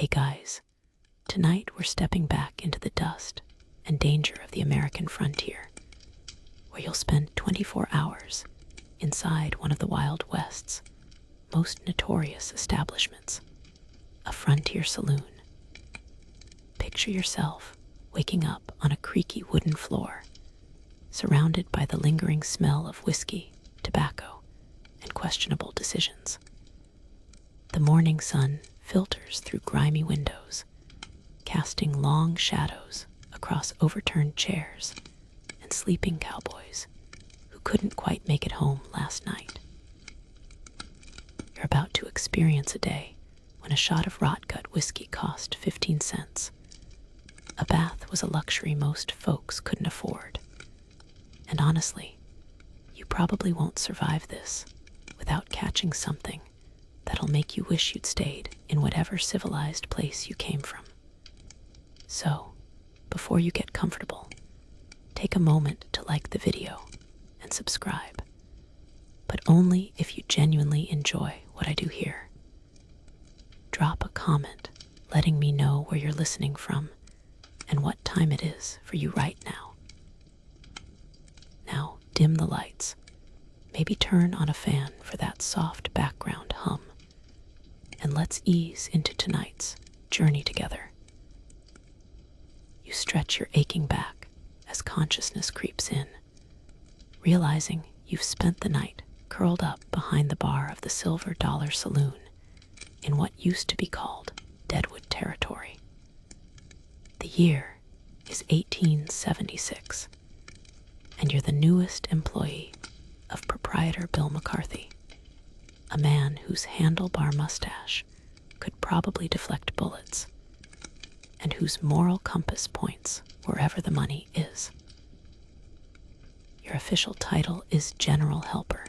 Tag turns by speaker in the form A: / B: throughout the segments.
A: Hey guys, tonight we're stepping back into the dust and danger of the American frontier, where you'll spend 24 hours inside one of the Wild West's most notorious establishments, a frontier saloon. Picture yourself waking up on a creaky wooden floor, surrounded by the lingering smell of whiskey, tobacco, and questionable decisions. The morning sun filters through grimy windows, casting long shadows across overturned chairs and sleeping cowboys who couldn't quite make it home last night. You're about to experience a day when a shot of rot-gut whiskey cost 15 cents. A bath was a luxury most folks couldn't afford. And honestly, you probably won't survive this without catching something that'll make you wish you'd stayed in whatever civilized place you came from. So, before you get comfortable, take a moment to like the video and subscribe, but only if you genuinely enjoy what I do here. Drop a comment letting me know where you're listening from and what time it is for you right now. Now, dim the lights. Maybe turn on a fan for that soft background hum. And let's ease into tonight's journey together. You stretch your aching back as consciousness creeps in, realizing you've spent the night curled up behind the bar of the Silver Dollar Saloon in what used to be called Deadwood territory. The year is 1876, and you're the newest employee of proprietor Bill McCarthy, a man whose handlebar mustache could probably deflect bullets, and whose moral compass points wherever the money is. Your official title is General Helper,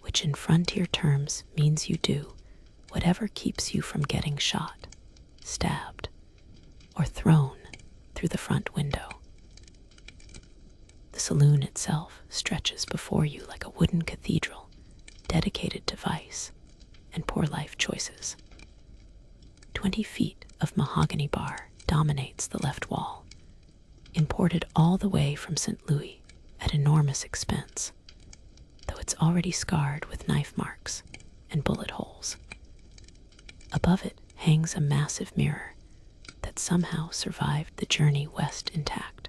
A: which in frontier terms means you do whatever keeps you from getting shot, stabbed, or thrown through the front window. The saloon itself stretches before you like a wooden cathedral dedicated to vice and poor life choices. 20 feet of mahogany bar dominates the left wall, imported all the way from St. Louis at enormous expense, though it's already scarred with knife marks and bullet holes. Above it hangs a massive mirror that somehow survived the journey west intact,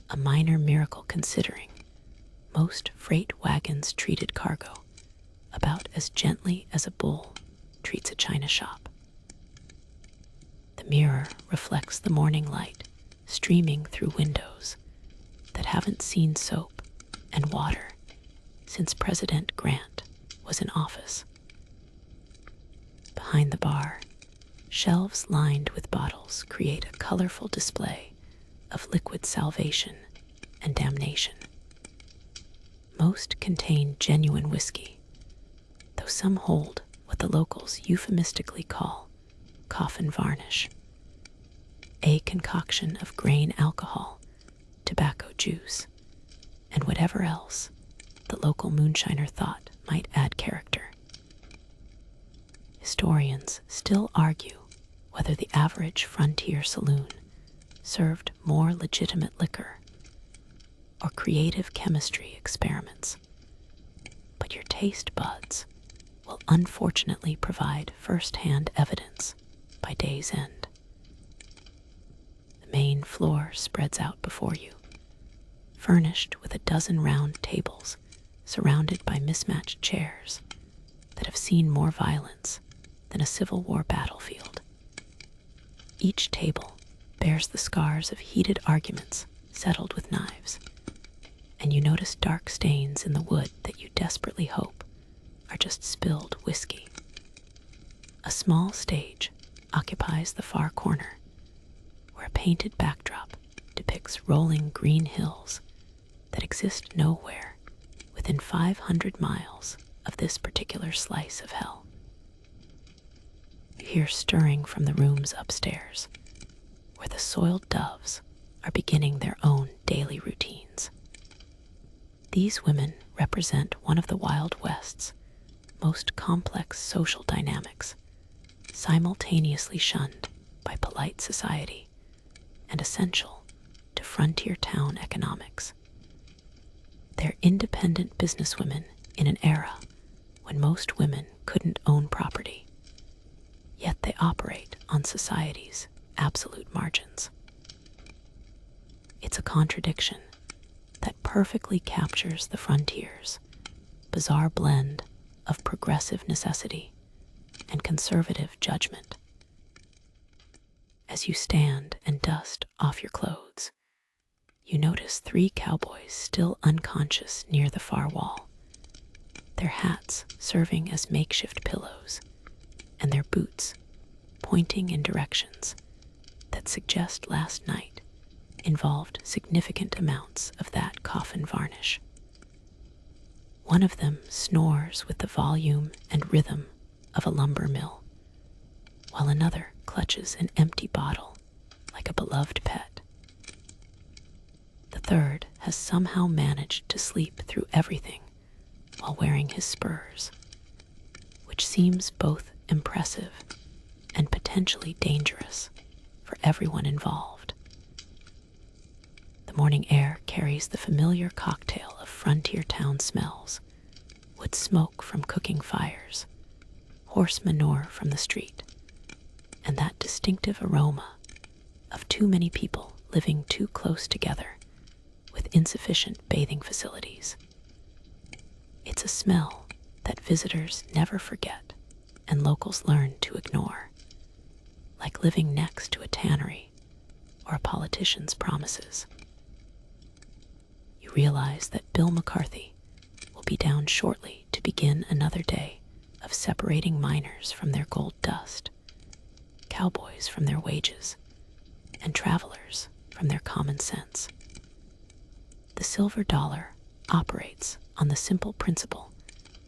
A: a minor miracle considering most freight wagons treated cargo about as gently as a bull treats a china shop. The mirror reflects the morning light streaming through windows that haven't seen soap and water since President Grant was in office. Behind the bar, shelves lined with bottles create a colorful display of liquid salvation and damnation. Most contain genuine whiskey, though some hold what the locals euphemistically call coffin varnish, a concoction of grain alcohol, tobacco juice, and whatever else the local moonshiner thought might add character. Historians still argue whether the average frontier saloon served more legitimate liquor or creative chemistry experiments, but your taste buds will unfortunately provide first-hand evidence by day's end. The main floor spreads out before you, furnished with a dozen round tables surrounded by mismatched chairs that have seen more violence than a Civil War battlefield. Each table bears the scars of heated arguments settled with knives, and you notice dark stains in the wood that you desperately hope are just spilled whiskey. A small stage occupies the far corner, where a painted backdrop depicts rolling green hills that exist nowhere within 500 miles of this particular slice of hell. You hear stirring from the rooms upstairs, where the soiled doves are beginning their own daily routines. These women represent one of the Wild West's most complex social dynamics, simultaneously shunned by polite society and essential to frontier town economics. They're independent businesswomen in an era when most women couldn't own property, yet they operate on society's absolute margins. It's a contradiction that perfectly captures the frontier's bizarre blend of progressive necessity and conservative judgment. As you stand and dust off your clothes, you notice 3 cowboys still unconscious near the far wall, their hats serving as makeshift pillows, and their boots pointing in directions that suggest last night involved significant amounts of that coffin varnish. One of them snores with the volume and rhythm of a lumber mill, while another clutches an empty bottle like a beloved pet. The third has somehow managed to sleep through everything while wearing his spurs, which seems both impressive and potentially dangerous for everyone involved. The morning air carries the familiar cocktail of frontier town smells: wood smoke from cooking fires, horse manure from the street, and that distinctive aroma of too many people living too close together with insufficient bathing facilities. It's a smell that visitors never forget and locals learn to ignore, like living next to a tannery or a politician's promises. You realize that Bill McCarthy will be down shortly to begin another day of separating miners from their gold dust, cowboys from their wages, and travelers from their common sense. The silver dollar operates on the simple principle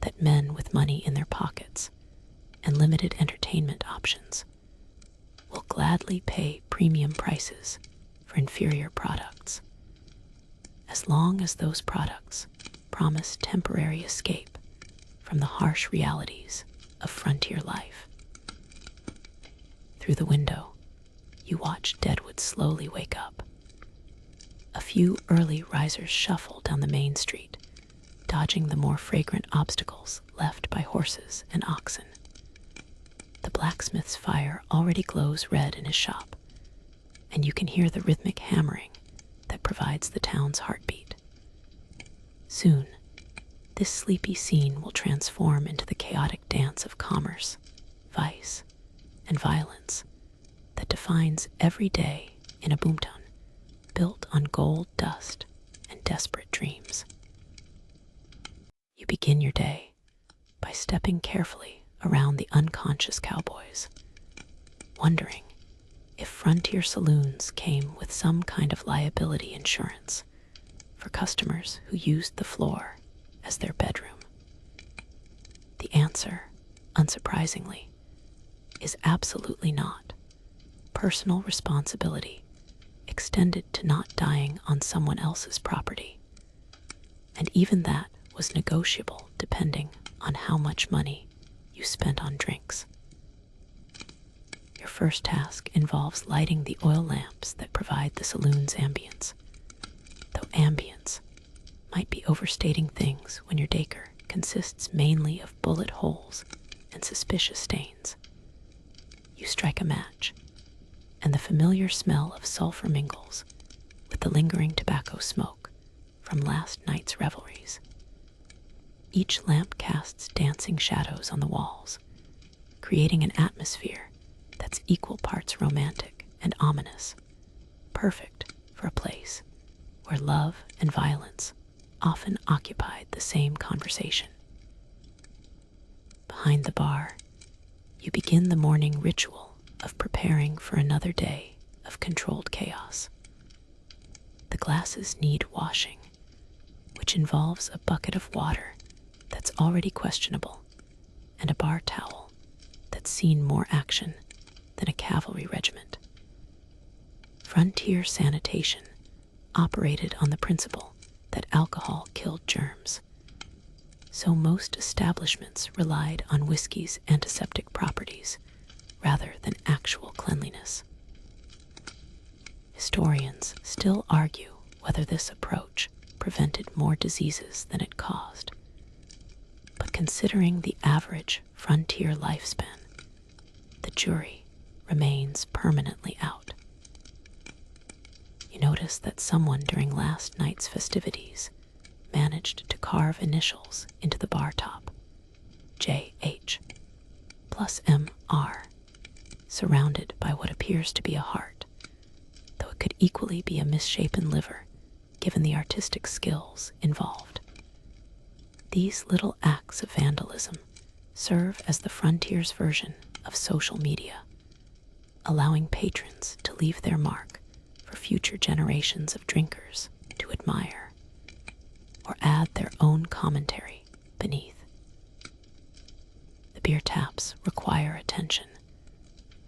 A: that men with money in their pockets and limited entertainment options will gladly pay premium prices for inferior products, as long as those products promise temporary escape from the harsh realities of frontier life. Through the window, you watch Deadwood slowly wake up. A few early risers shuffle down the main street, dodging the more fragrant obstacles left by horses and oxen. The blacksmith's fire already glows red in his shop, and you can hear the rhythmic hammering that provides the town's heartbeat. Soon, this sleepy scene will transform into the chaotic dance of commerce, vice, and violence that defines every day in a boomtown built on gold dust and desperate dreams. You begin your day by stepping carefully around the unconscious cowboys, wondering if frontier saloons came with some kind of liability insurance for customers who used the floor as their bedroom. The answer, unsurprisingly, is absolutely not. Personal responsibility extended to not dying on someone else's property, and even that was negotiable depending on how much money you spent on drinks. Your first task involves lighting the oil lamps that provide the saloon's ambience, though ambience might be overstating things when your decor consists mainly of bullet holes and suspicious stains. You strike a match, and the familiar smell of sulfur mingles with the lingering tobacco smoke from last night's revelries. Each lamp casts dancing shadows on the walls, creating an atmosphere that's equal parts romantic and ominous, perfect for a place where love and violence often occupied the same conversation. Behind the bar, you begin the morning ritual of preparing for another day of controlled chaos. The glasses need washing, which involves a bucket of water that's already questionable and a bar towel that's seen more action than a cavalry regiment. Frontier sanitation operated on the principle that alcohol killed germs, so most establishments relied on whiskey's antiseptic properties rather than actual cleanliness. Historians still argue whether this approach prevented more diseases than it caused. But considering the average frontier lifespan, the jury remains permanently out. You notice that someone during last night's festivities managed to carve initials into the bar top, JH plus MR, surrounded by what appears to be a heart, though it could equally be a misshapen liver, given the artistic skills involved. These little acts of vandalism serve as the frontier's version of social media, allowing patrons to leave their mark for future generations of drinkers to admire, or add their own commentary beneath. The beer taps require attention,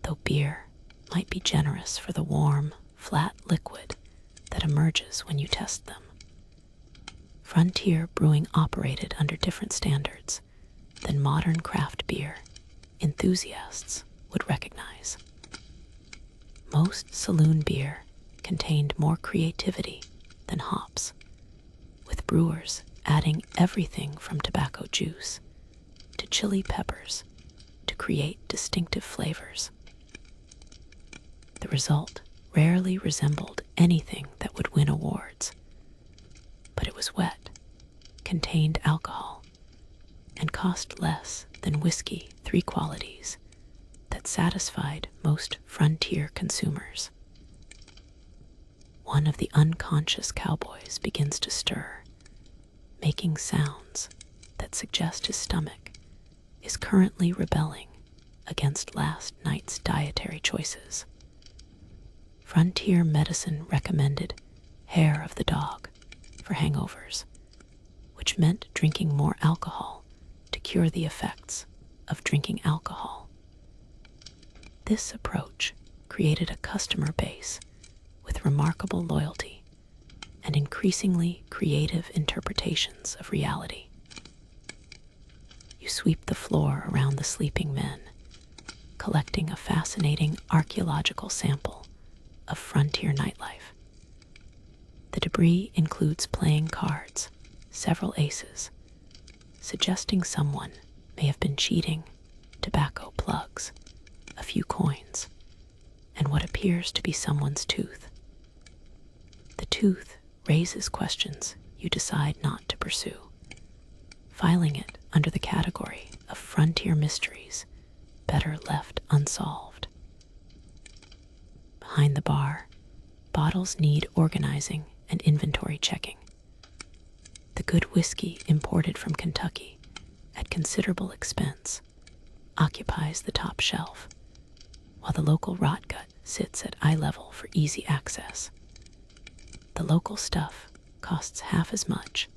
A: though beer might be generous for the warm, flat liquid that emerges when you test them. Frontier brewing operated under different standards than modern craft beer enthusiasts would recognize. Most saloon beer contained more creativity than hops, with brewers adding everything from tobacco juice to chili peppers to create distinctive flavors. The result rarely resembled anything that would win awards, but it was wet, contained alcohol, and cost less than whiskey 3 qualities that satisfied most frontier consumers. One of the unconscious cowboys begins to stir, making sounds that suggest his stomach is currently rebelling against last night's dietary choices. Frontier medicine recommended hair of the dog for hangovers, which meant drinking more alcohol to cure the effects of drinking alcohol. This approach created a customer base with remarkable loyalty and increasingly creative interpretations of reality. You sweep the floor around the sleeping men, collecting a fascinating archaeological sample of frontier nightlife. The debris includes playing cards, several aces, suggesting someone may have been cheating, tobacco plugs, a few coins, and what appears to be someone's tooth. The tooth raises questions you decide not to pursue, filing it under the category of frontier mysteries better left unsolved. Behind the bar, bottles need organizing and inventory checking. The good whiskey imported from Kentucky at considerable expense occupies the top shelf, while the local rot gut sits at eye level for easy access. The local stuff costs half as much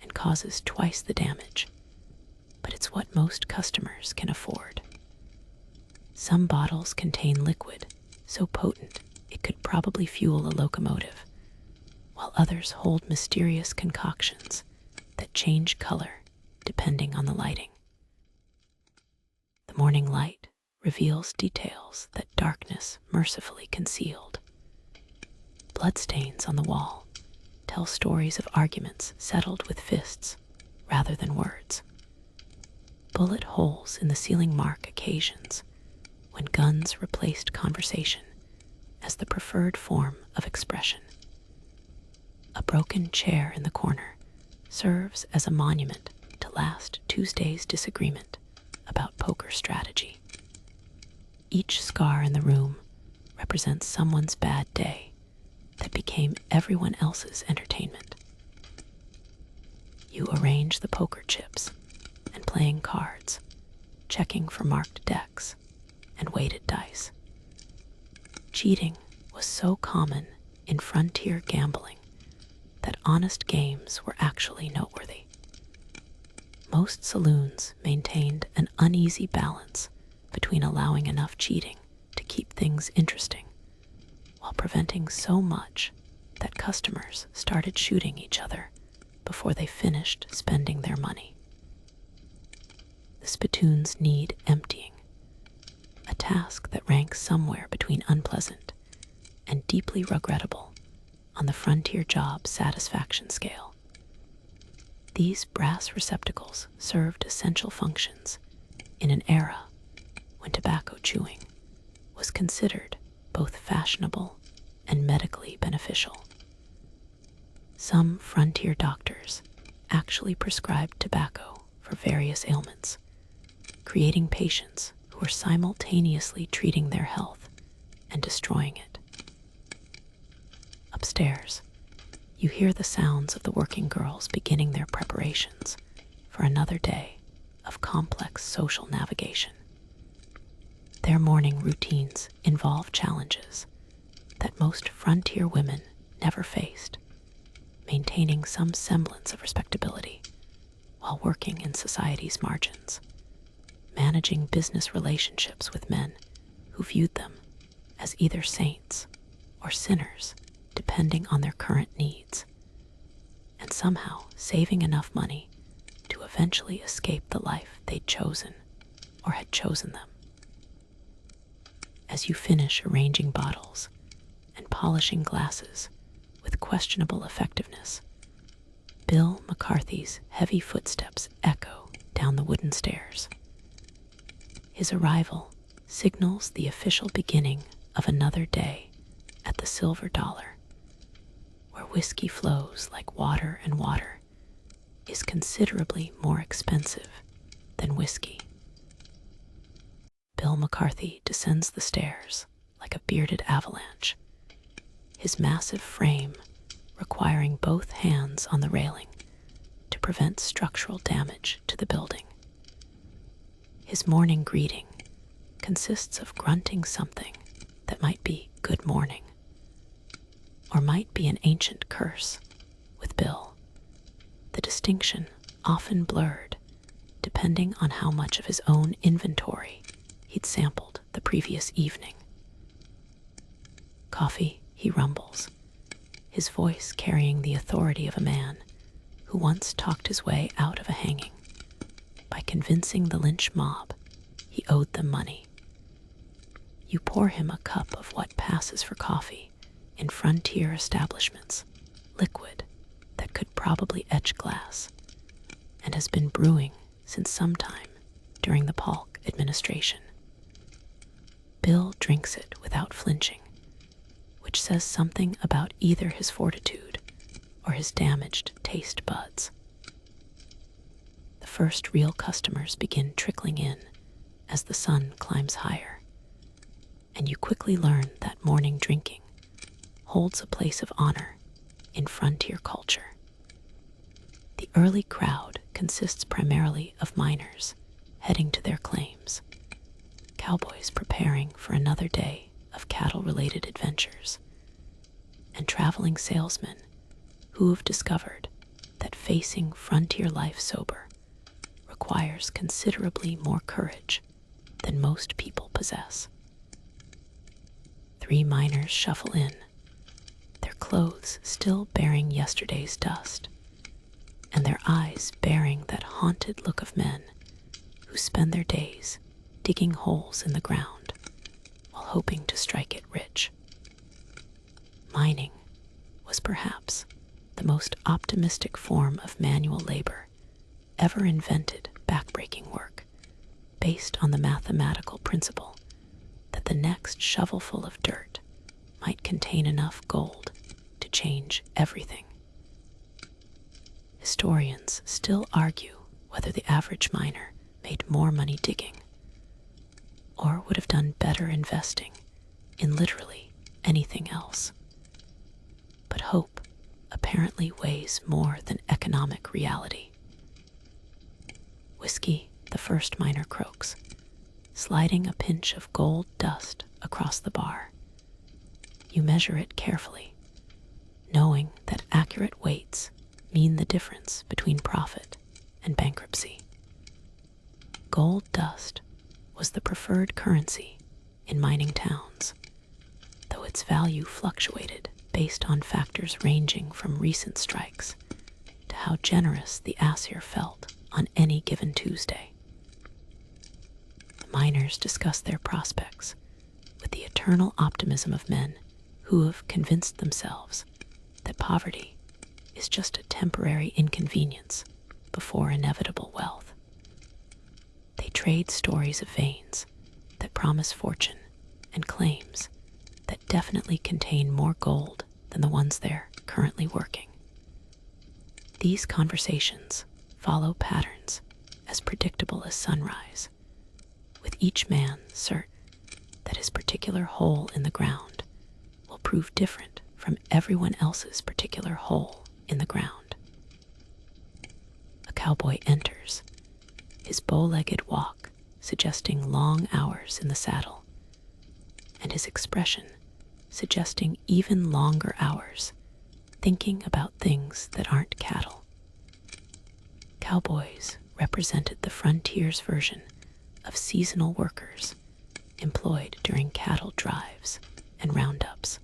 A: and causes twice the damage, but it's what most customers can afford. Some bottles contain liquid so potent it could probably fuel a locomotive, while others hold mysterious concoctions that change color depending on the lighting. The morning light reveals details that darkness mercifully concealed. Bloodstains on the wall tell stories of arguments settled with fists rather than words. Bullet holes in the ceiling mark occasions when guns replaced conversation as the preferred form of expression. A broken chair in the corner serves as a monument to last Tuesday's disagreement about poker strategy. Each scar in the room represents someone's bad day that became everyone else's entertainment. You arrange the poker chips and playing cards, checking for marked decks and weighted dice. Cheating was so common in frontier gambling that honest games were actually noteworthy. Most saloons maintained an uneasy balance between allowing enough cheating to keep things interesting, while preventing so much that customers started shooting each other before they finished spending their money. The spittoons need emptying. A task that ranks somewhere between unpleasant and deeply regrettable on the frontier job satisfaction scale. These brass receptacles served essential functions in an era when tobacco chewing was considered both fashionable and medically beneficial. Some frontier doctors actually prescribed tobacco for various ailments, creating patients who were simultaneously treating their health and destroying it. Upstairs, you hear the sounds of the working girls beginning their preparations for another day of complex social navigation. Their morning routines involve challenges that most frontier women never faced, maintaining some semblance of respectability while working in society's margins, managing business relationships with men who viewed them as either saints or sinners depending on their current needs, and somehow saving enough money to eventually escape the life they'd chosen or had chosen them. As you finish arranging bottles and polishing glasses with questionable effectiveness, Bill McCarthy's heavy footsteps echo down the wooden stairs. His arrival signals the official beginning of another day at the Silver Dollar, where whiskey flows like water, and water is considerably more expensive than whiskey. Bill McCarthy descends the stairs like a bearded avalanche, his massive frame requiring both hands on the railing to prevent structural damage to the building. His morning greeting consists of grunting something that might be good morning, or might be an ancient curse. With Bill, the distinction often blurred depending on how much of his own inventory he'd sampled the previous evening. Coffee, he rumbles, his voice carrying the authority of a man who once talked his way out of a hanging by convincing the lynch mob he owed them money. You pour him a cup of what passes for coffee in frontier establishments, liquid that could probably etch glass, and has been brewing since sometime during the Polk administration. Bill drinks it without flinching, which says something about either his fortitude or his damaged taste buds. The first real customers begin trickling in as the sun climbs higher, and you quickly learn that morning drinking holds a place of honor in frontier culture. The early crowd consists primarily of miners heading to their claims, cowboys preparing for another day of cattle-related adventures, and traveling salesmen who have discovered that facing frontier life sober requires considerably more courage than most people possess. 3 miners shuffle in, their clothes still bearing yesterday's dust, and their eyes bearing that haunted look of men who spend their days digging holes in the ground while hoping to strike it rich. Mining was perhaps the most optimistic form of manual labor ever invented, backbreaking work based on the mathematical principle that the next shovelful of dirt might contain enough gold to change everything. Historians still argue whether the average miner made more money digging or would have done better investing in literally anything else. But hope apparently weighs more than economic reality. Whiskey, the first miner croaks, sliding a pinch of gold dust across the bar. You measure it carefully, knowing that accurate weights mean the difference between profit and bankruptcy. Gold dust was the preferred currency in mining towns, though its value fluctuated based on factors ranging from recent strikes to how generous the Asir felt on any given Tuesday. The miners discuss their prospects with the eternal optimism of men who have convinced themselves that poverty is just a temporary inconvenience before inevitable wealth. They trade stories of veins that promise fortune and claims that definitely contain more gold than the ones they're currently working. These conversations follow patterns as predictable as sunrise, with each man certain that his particular hole in the ground will prove different from everyone else's particular hole in the ground. A cowboy enters, his bow-legged walk suggesting long hours in the saddle, and his expression suggesting even longer hours thinking about things that aren't cattle. Cowboys represented the frontier's version of seasonal workers employed during cattle drives and roundups,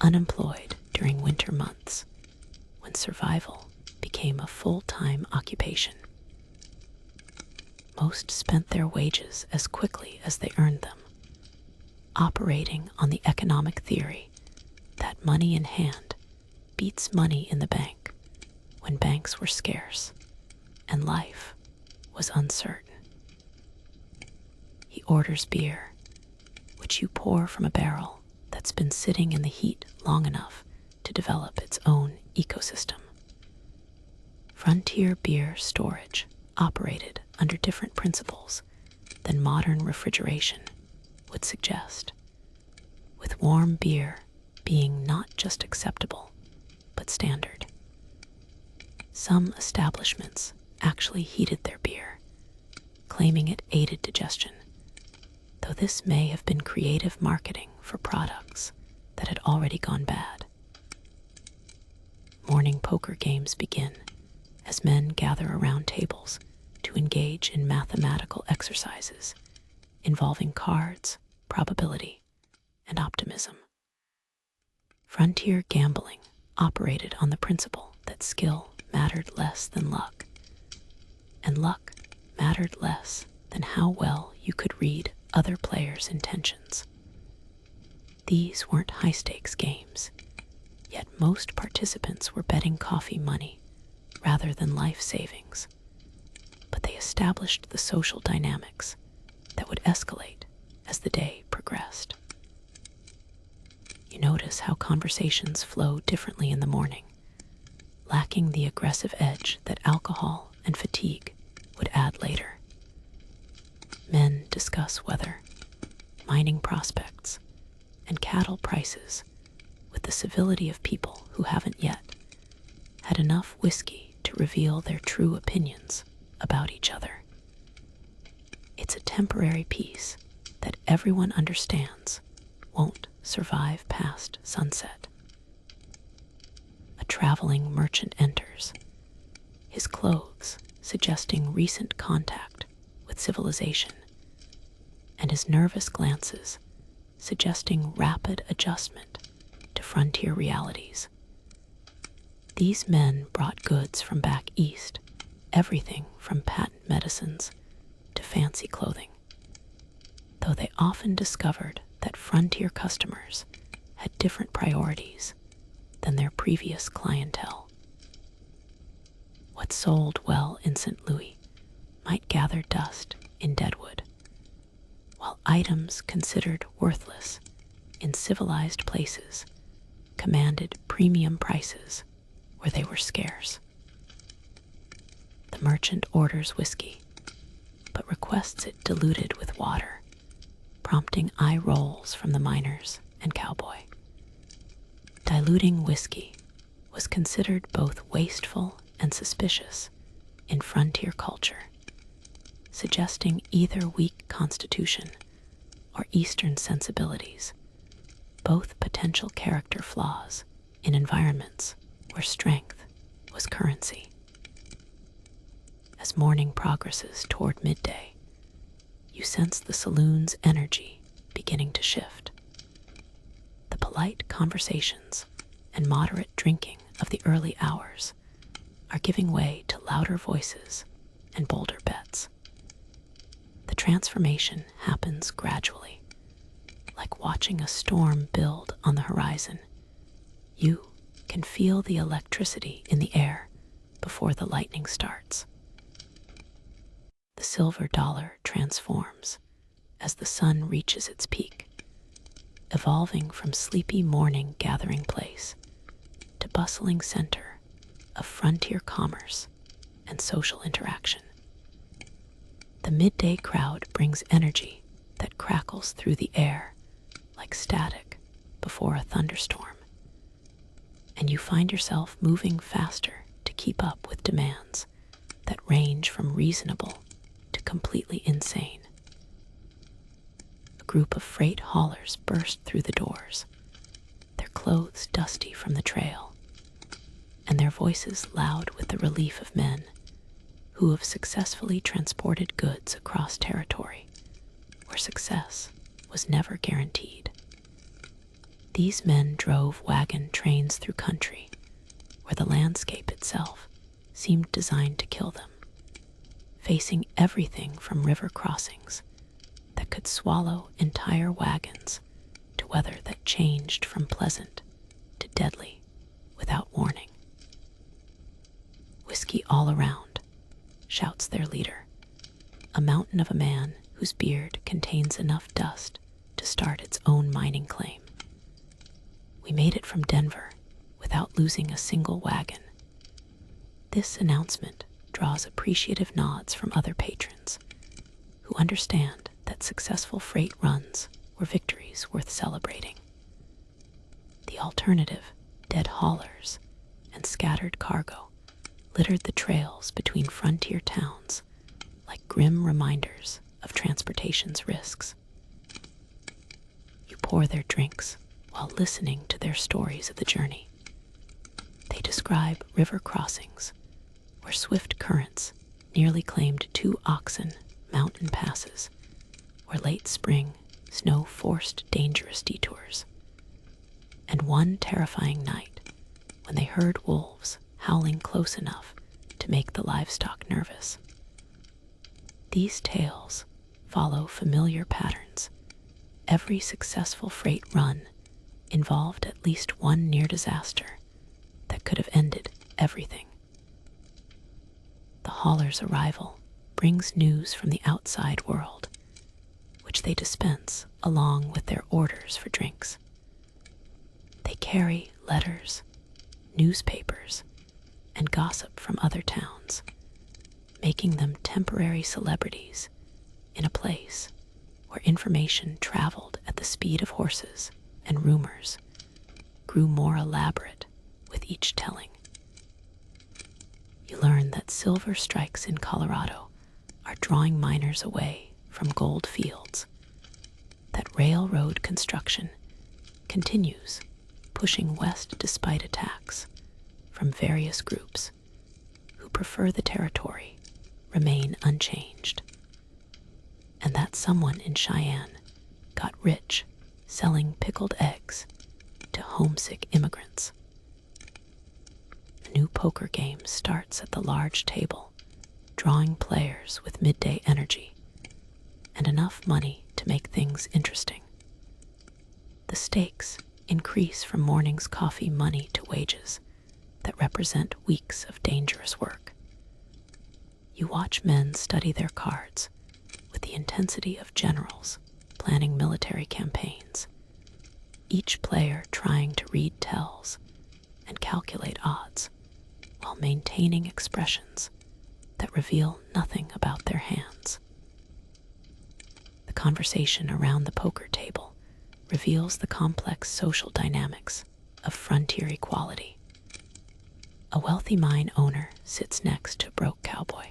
A: unemployed during winter months when survival became a full-time occupation. Most spent their wages as quickly as they earned them, operating on the economic theory that money in hand beats money in the bank when banks were scarce and life was uncertain. He orders beer, which you pour from a barrel that's been sitting in the heat long enough to develop its own ecosystem. Frontier beer storage operated under different principles than modern refrigeration would suggest, with warm beer being not just acceptable, but standard. Some establishments actually heated their beer, claiming it aided digestion, though this may have been creative marketing for products that had already gone bad. Morning poker games begin as men gather around tables to engage in mathematical exercises involving cards, probability, and optimism. Frontier gambling operated on the principle that skill mattered less than luck, and luck mattered less than how well you could read other players' intentions. These weren't high-stakes games, yet most participants were betting coffee money rather than life savings, but they established the social dynamics that would escalate as the day progressed. You notice how conversations flow differently in the morning, lacking the aggressive edge that alcohol and fatigue would add later. Men discuss weather, mining prospects, and cattle prices with the civility of people who haven't yet had enough whiskey to reveal their true opinions about each other. It's a temporary peace that everyone understands won't survive past sunset. A traveling merchant enters, his clothes suggesting recent contact with civilization, and his nervous glances suggesting rapid adjustment to frontier realities. These men brought goods from back east, everything from patent medicines to fancy clothing, though they often discovered that frontier customers had different priorities than their previous clientele. What sold well in St. Louis might gather dust in Deadwood, while items considered worthless in civilized places commanded premium prices where they were scarce. The merchant orders whiskey, but requests it diluted with water, prompting eye rolls from the miners and cowboy. Diluting whiskey was considered both wasteful and suspicious in frontier culture, suggesting either weak constitution or Eastern sensibilities, both potential character flaws in environments where strength was currency. As morning progresses toward midday, you sense the saloon's energy beginning to shift. The polite conversations and moderate drinking of the early hours are giving way to louder voices and bolder bets. The transformation happens gradually, like watching a storm build on the horizon. You can feel the electricity in the air before the lightning starts. The silver dollar transforms as the sun reaches its peak, evolving from sleepy morning gathering place to bustling center of frontier commerce and social interaction. The midday crowd brings energy that crackles through the air like static before a thunderstorm, and you find yourself moving faster to keep up with demands that range from reasonable to completely insane. A group of freight haulers burst through the doors, their clothes dusty from the trail, and their voices loud with the relief of men who have successfully transported goods across territory where success was never guaranteed. These men drove wagon trains through country where the landscape itself seemed designed to kill them, facing everything from river crossings that could swallow entire wagons to weather that changed from pleasant to deadly without warning. Whiskey all around, shouts their leader, a mountain of a man whose beard contains enough dust to start its own mining claim. We made it from Denver without losing a single wagon. This announcement draws appreciative nods from other patrons who understand that successful freight runs were victories worth celebrating. The alternative, dead haulers and scattered cargo, littered the trails between frontier towns like grim reminders of transportation's risks. You pour their drinks while listening to their stories of the journey. They describe river crossings where swift currents nearly claimed 2 oxen mountain passes, where late spring snow forced dangerous detours, and one terrifying night when they heard wolves howling close enough to make the livestock nervous. These tales follow familiar patterns. Every successful freight run involved at least one near disaster that could have ended everything. The hauler's arrival brings news from the outside world, which they dispense along with their orders for drinks. They carry letters, newspapers, and gossip from other towns, making them temporary celebrities in a place where information traveled at the speed of horses and rumors grew more elaborate with each telling. You learn that silver strikes in Colorado are drawing miners away from gold fields, that railroad construction continues pushing west despite attacks from various groups who prefer the territory remain unchanged, and that someone in Cheyenne got rich selling pickled eggs to homesick immigrants. A new poker game starts at the large table, drawing players with midday energy and enough money to make things interesting. The stakes increase from morning's coffee money to wages that represent weeks of dangerous work. You watch men study their cards with the intensity of generals planning military campaigns, each player trying to read tells and calculate odds while maintaining expressions that reveal nothing about their hands. The conversation around the poker table reveals the complex social dynamics of frontier equality. A wealthy mine owner sits next to a broke cowboy,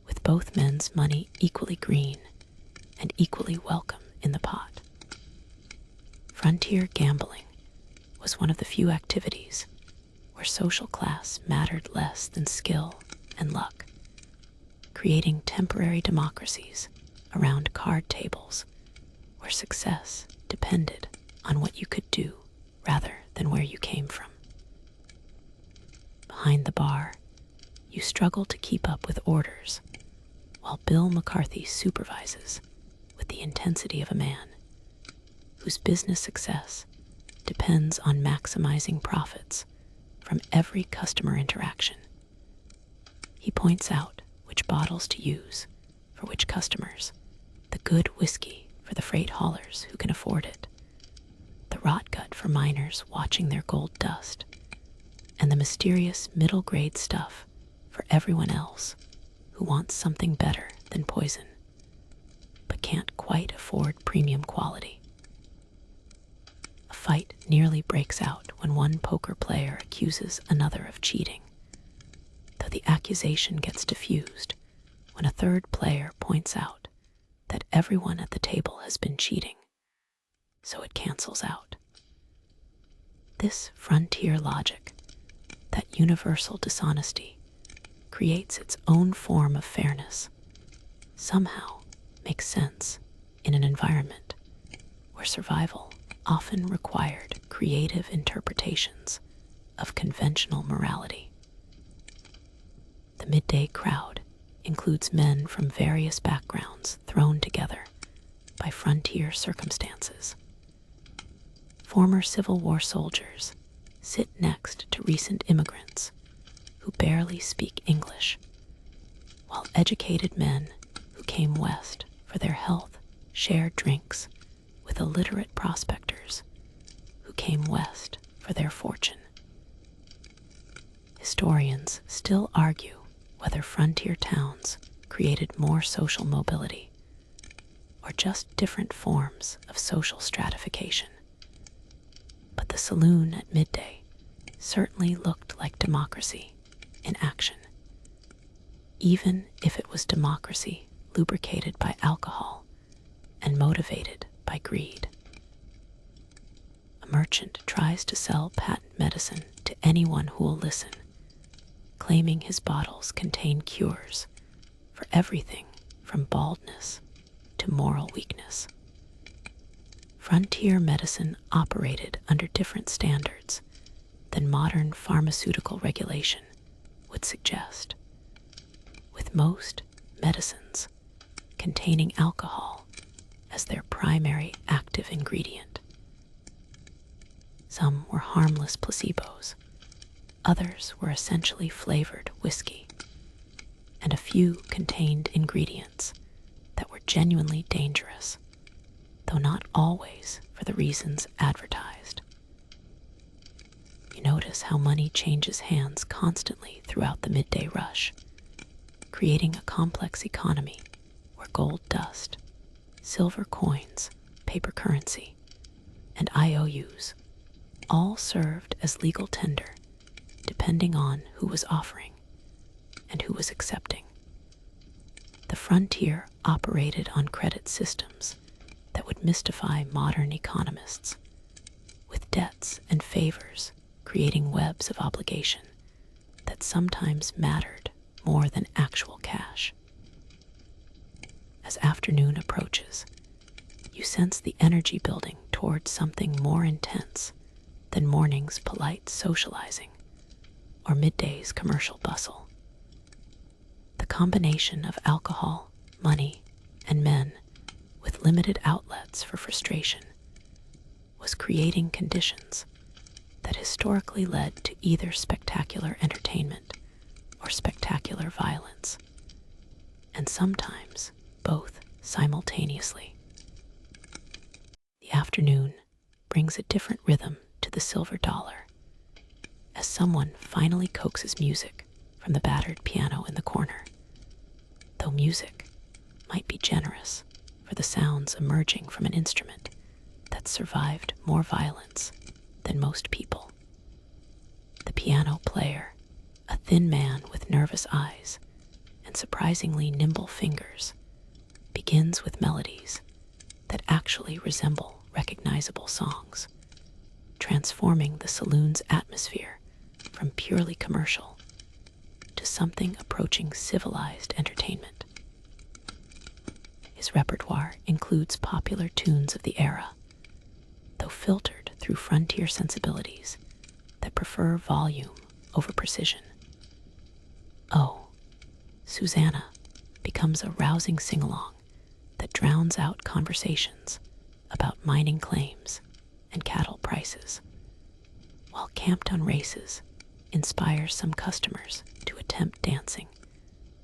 A: with both men's money equally green and equally welcome in the pot. Frontier gambling was one of the few activities where social class mattered less than skill and luck, creating temporary democracies around card tables where success depended on what you could do rather than where you came from. Behind the bar, you struggle to keep up with orders while Bill McCarthy supervises with the intensity of a man whose business success depends on maximizing profits from every customer interaction. He points out which bottles to use for which customers, the good whiskey for the freight haulers who can afford it, the rot gut for miners watching their gold dust, and the mysterious middle grade stuff for everyone else who wants something better than poison, but can't quite afford premium quality. A fight nearly breaks out when one poker player accuses another of cheating, though the accusation gets diffused when a third player points out that everyone at the table has been cheating, so it cancels out. This frontier logic, that universal dishonesty, creates its own form of fairness, somehow makes sense in an environment where survival often required creative interpretations of conventional morality. The midday crowd includes men from various backgrounds thrown together by frontier circumstances. Former Civil War soldiers sit next to recent immigrants who barely speak English, while educated men who came west for their health share drinks with illiterate prospectors who came west for their fortune. Historians still argue whether frontier towns created more social mobility or just different forms of social stratification. But the saloon at midday certainly looked like democracy in action, even if it was democracy lubricated by alcohol and motivated by greed. A merchant tries to sell patent medicine to anyone who will listen, claiming his bottles contain cures for everything from baldness to moral weakness. Frontier medicine operated under different standards than modern pharmaceutical regulation would suggest, with most medicines containing alcohol as their primary active ingredient. Some were harmless placebos, others were essentially flavored whiskey, and a few contained ingredients that were genuinely dangerous, though not always for the reasons advertised. You notice how money changes hands constantly throughout the midday rush, creating a complex economy where gold dust, silver coins, paper currency, and IOUs all served as legal tender depending on who was offering and who was accepting. The frontier operated on credit systems that would mystify modern economists, with debts and favors creating webs of obligation that sometimes mattered more than actual cash. As afternoon approaches, you sense the energy building towards something more intense than morning's polite socializing or midday's commercial bustle. The combination of alcohol, money, and men with limited outlets for frustration was creating conditions that historically led to either spectacular entertainment or spectacular violence, and sometimes both simultaneously. The afternoon brings a different rhythm to the silver dollar as someone finally coaxes music from the battered piano in the corner, though music might be generous for the sounds emerging from an instrument that survived more violence than most people. The piano player, a thin man with nervous eyes and surprisingly nimble fingers, begins with melodies that actually resemble recognizable songs, transforming the saloon's atmosphere from purely commercial to something approaching civilized entertainment. His repertoire includes popular tunes of the era, though filtered through frontier sensibilities that prefer volume over precision. Oh, Susanna, becomes a rousing sing-along that drowns out conversations about mining claims and cattle prices, while Camptown Races inspires some customers to attempt dancing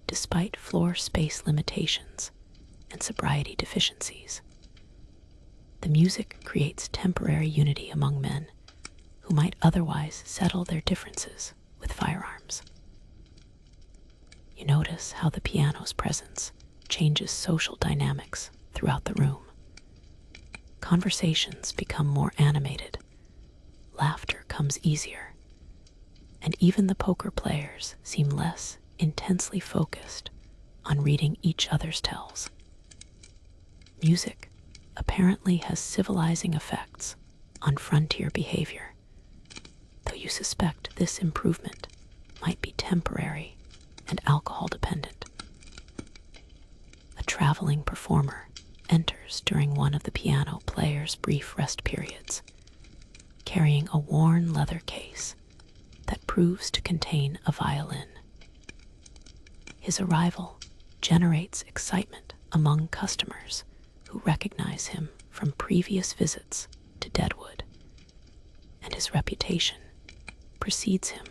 A: despite floor space limitations and sobriety deficiencies. The music creates temporary unity among men who might otherwise settle their differences with firearms. You notice how the piano's presence changes social dynamics throughout the room. Conversations become more animated, laughter comes easier, and even the poker players seem less intensely focused on reading each other's tells. Music apparently has civilizing effects on frontier behavior, though you suspect this improvement might be temporary and alcohol dependent. A traveling performer enters during one of the piano player's brief rest periods, carrying a worn leather case that proves to contain a violin. His arrival generates excitement among customers who recognize him from previous visits to Deadwood, and his reputation precedes him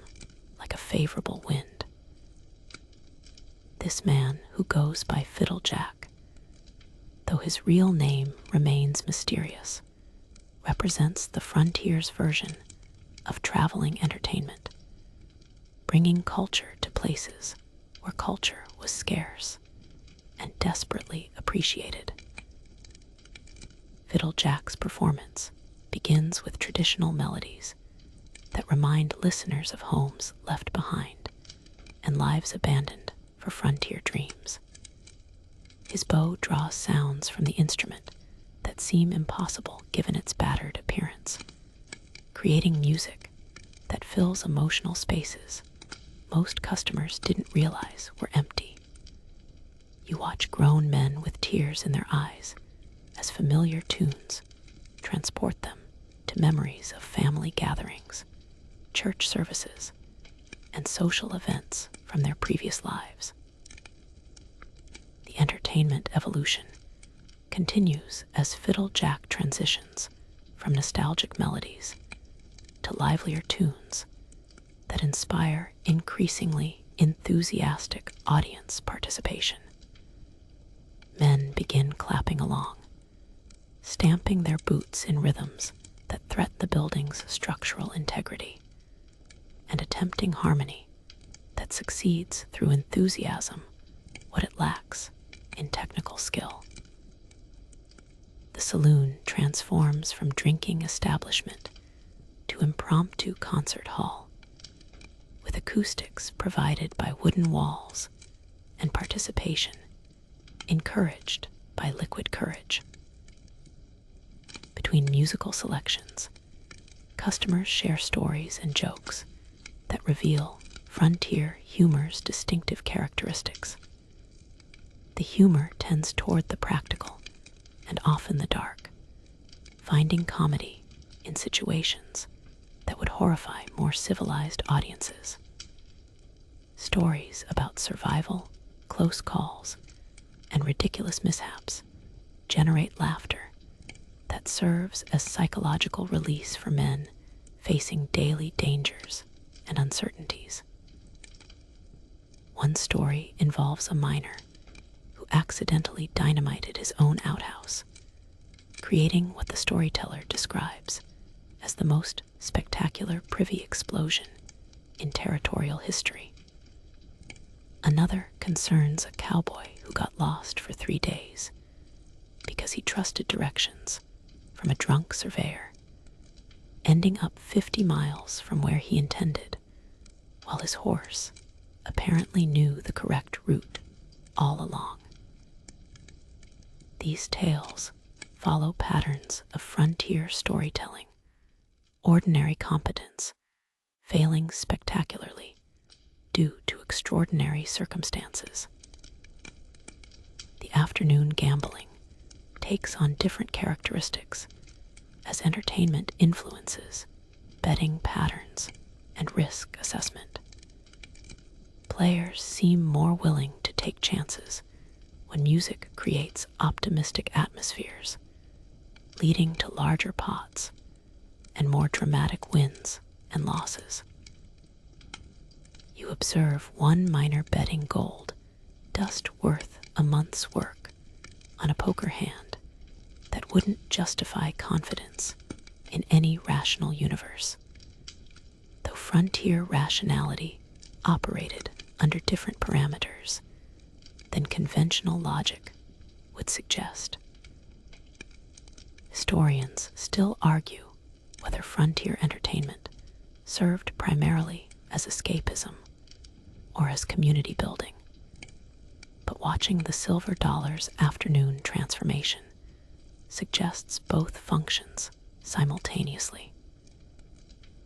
A: like a favorable wind. This man, who goes by Fiddlejack, though his real name remains mysterious, represents the frontier's version of traveling entertainment, bringing culture to places where culture was scarce and desperately appreciated. Fiddlejack's performance begins with traditional melodies that remind listeners of homes left behind and lives abandoned for frontier dreams. His bow draws sounds from the instrument that seem impossible given its battered appearance, creating music that fills emotional spaces most customers didn't realize were empty. You watch grown men with tears in their eyes as familiar tunes transport them to memories of family gatherings, church services, and social events from their previous lives. The entertainment evolution continues as Fiddlejack transitions from nostalgic melodies to livelier tunes that inspire increasingly enthusiastic audience participation. Men begin clapping along, stamping their boots in rhythms that threaten the building's structural integrity, and attempting harmony that succeeds through enthusiasm what it lacks in technical skill. The saloon transforms from drinking establishment to impromptu concert hall, with acoustics provided by wooden walls and participation encouraged by liquid courage. Between musical selections, customers share stories and jokes that reveal frontier humor's distinctive characteristics. The humor tends toward the practical and often the dark, finding comedy in situations that would horrify more civilized audiences. Stories about survival, close calls, and ridiculous mishaps generate laughter that serves as psychological release for men facing daily dangers and uncertainties. One story involves a miner who accidentally dynamited his own outhouse, creating what the storyteller describes as the most spectacular privy explosion in territorial history. Another concerns a cowboy who got lost for 3 days because he trusted directions from a drunk surveyor, ending up 50 miles from where he intended, while his horse apparently knew the correct route all along. These tales follow patterns of frontier storytelling, ordinary competence failing spectacularly due to extraordinary circumstances. The afternoon gambling takes on different characteristics as entertainment influences betting patterns and risk assessment. Players seem more willing to take chances when music creates optimistic atmospheres, leading to larger pots and more dramatic wins and losses. You observe one miner betting gold dust worth a month's work on a poker hand that wouldn't justify confidence in any rational universe, though frontier rationality operated under different parameters than conventional logic would suggest. Historians still argue whether frontier entertainment served primarily as escapism or as community building, but watching the silver dollar's afternoon transformation suggests both functions simultaneously.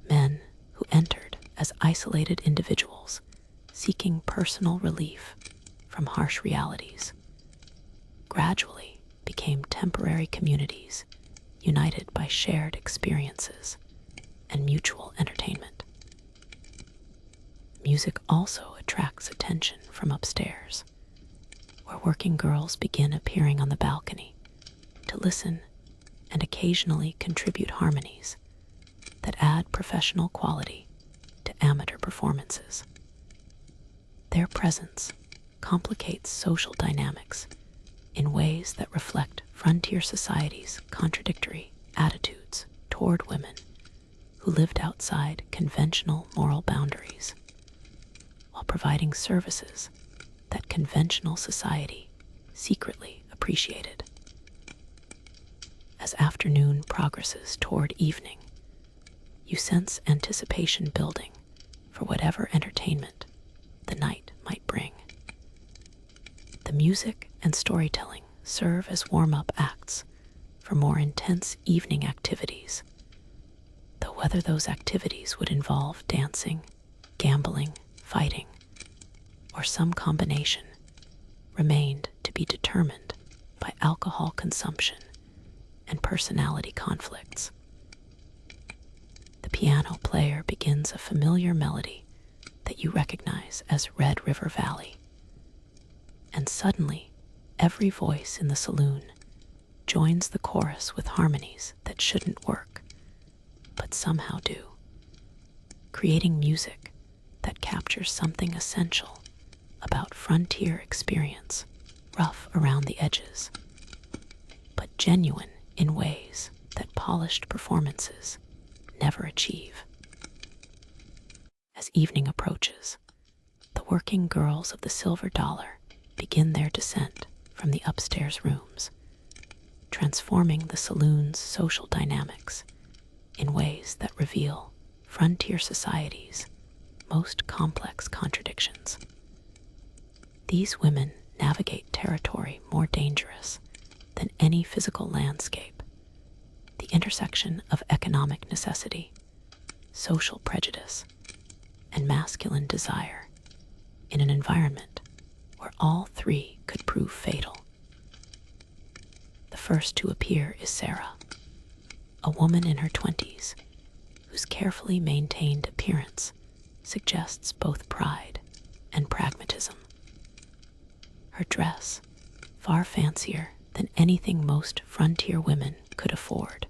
A: Men who entered as isolated individuals seeking personal relief from harsh realities gradually became temporary communities united by shared experiences and mutual entertainment. Music also attracts attention from upstairs, where working girls begin appearing on the balcony to listen and occasionally contribute harmonies that add professional quality to amateur performances. Their presence complicates social dynamics in ways that reflect frontier society's contradictory attitudes toward women who lived outside conventional moral boundaries, while providing services that conventional society secretly appreciated. As afternoon progresses toward evening, you sense anticipation building for whatever entertainment the night might bring. The music and storytelling serve as warm-up acts for more intense evening activities, though whether those activities would involve dancing, gambling, fighting, or some combination remained to be determined by alcohol consumption and personality conflicts. The piano player begins a familiar melody that you recognize as Red River Valley, and suddenly every voice in the saloon joins the chorus with harmonies that shouldn't work, but somehow do, creating music that captures something essential about frontier experience, rough around the edges, but genuine in ways that polished performances never achieve. As evening approaches, the working girls of the Silver Dollar begin their descent from the upstairs rooms, transforming the saloon's social dynamics in ways that reveal frontier society's most complex contradictions. These women navigate territory more dangerous than any physical landscape, the intersection of economic necessity, social prejudice, and masculine desire in an environment where all three could prove fatal. The first to appear is Sarah, a woman in her 20s whose carefully maintained appearance suggests both pride and pragmatism. Her dress, far fancier than anything most frontier women could afford,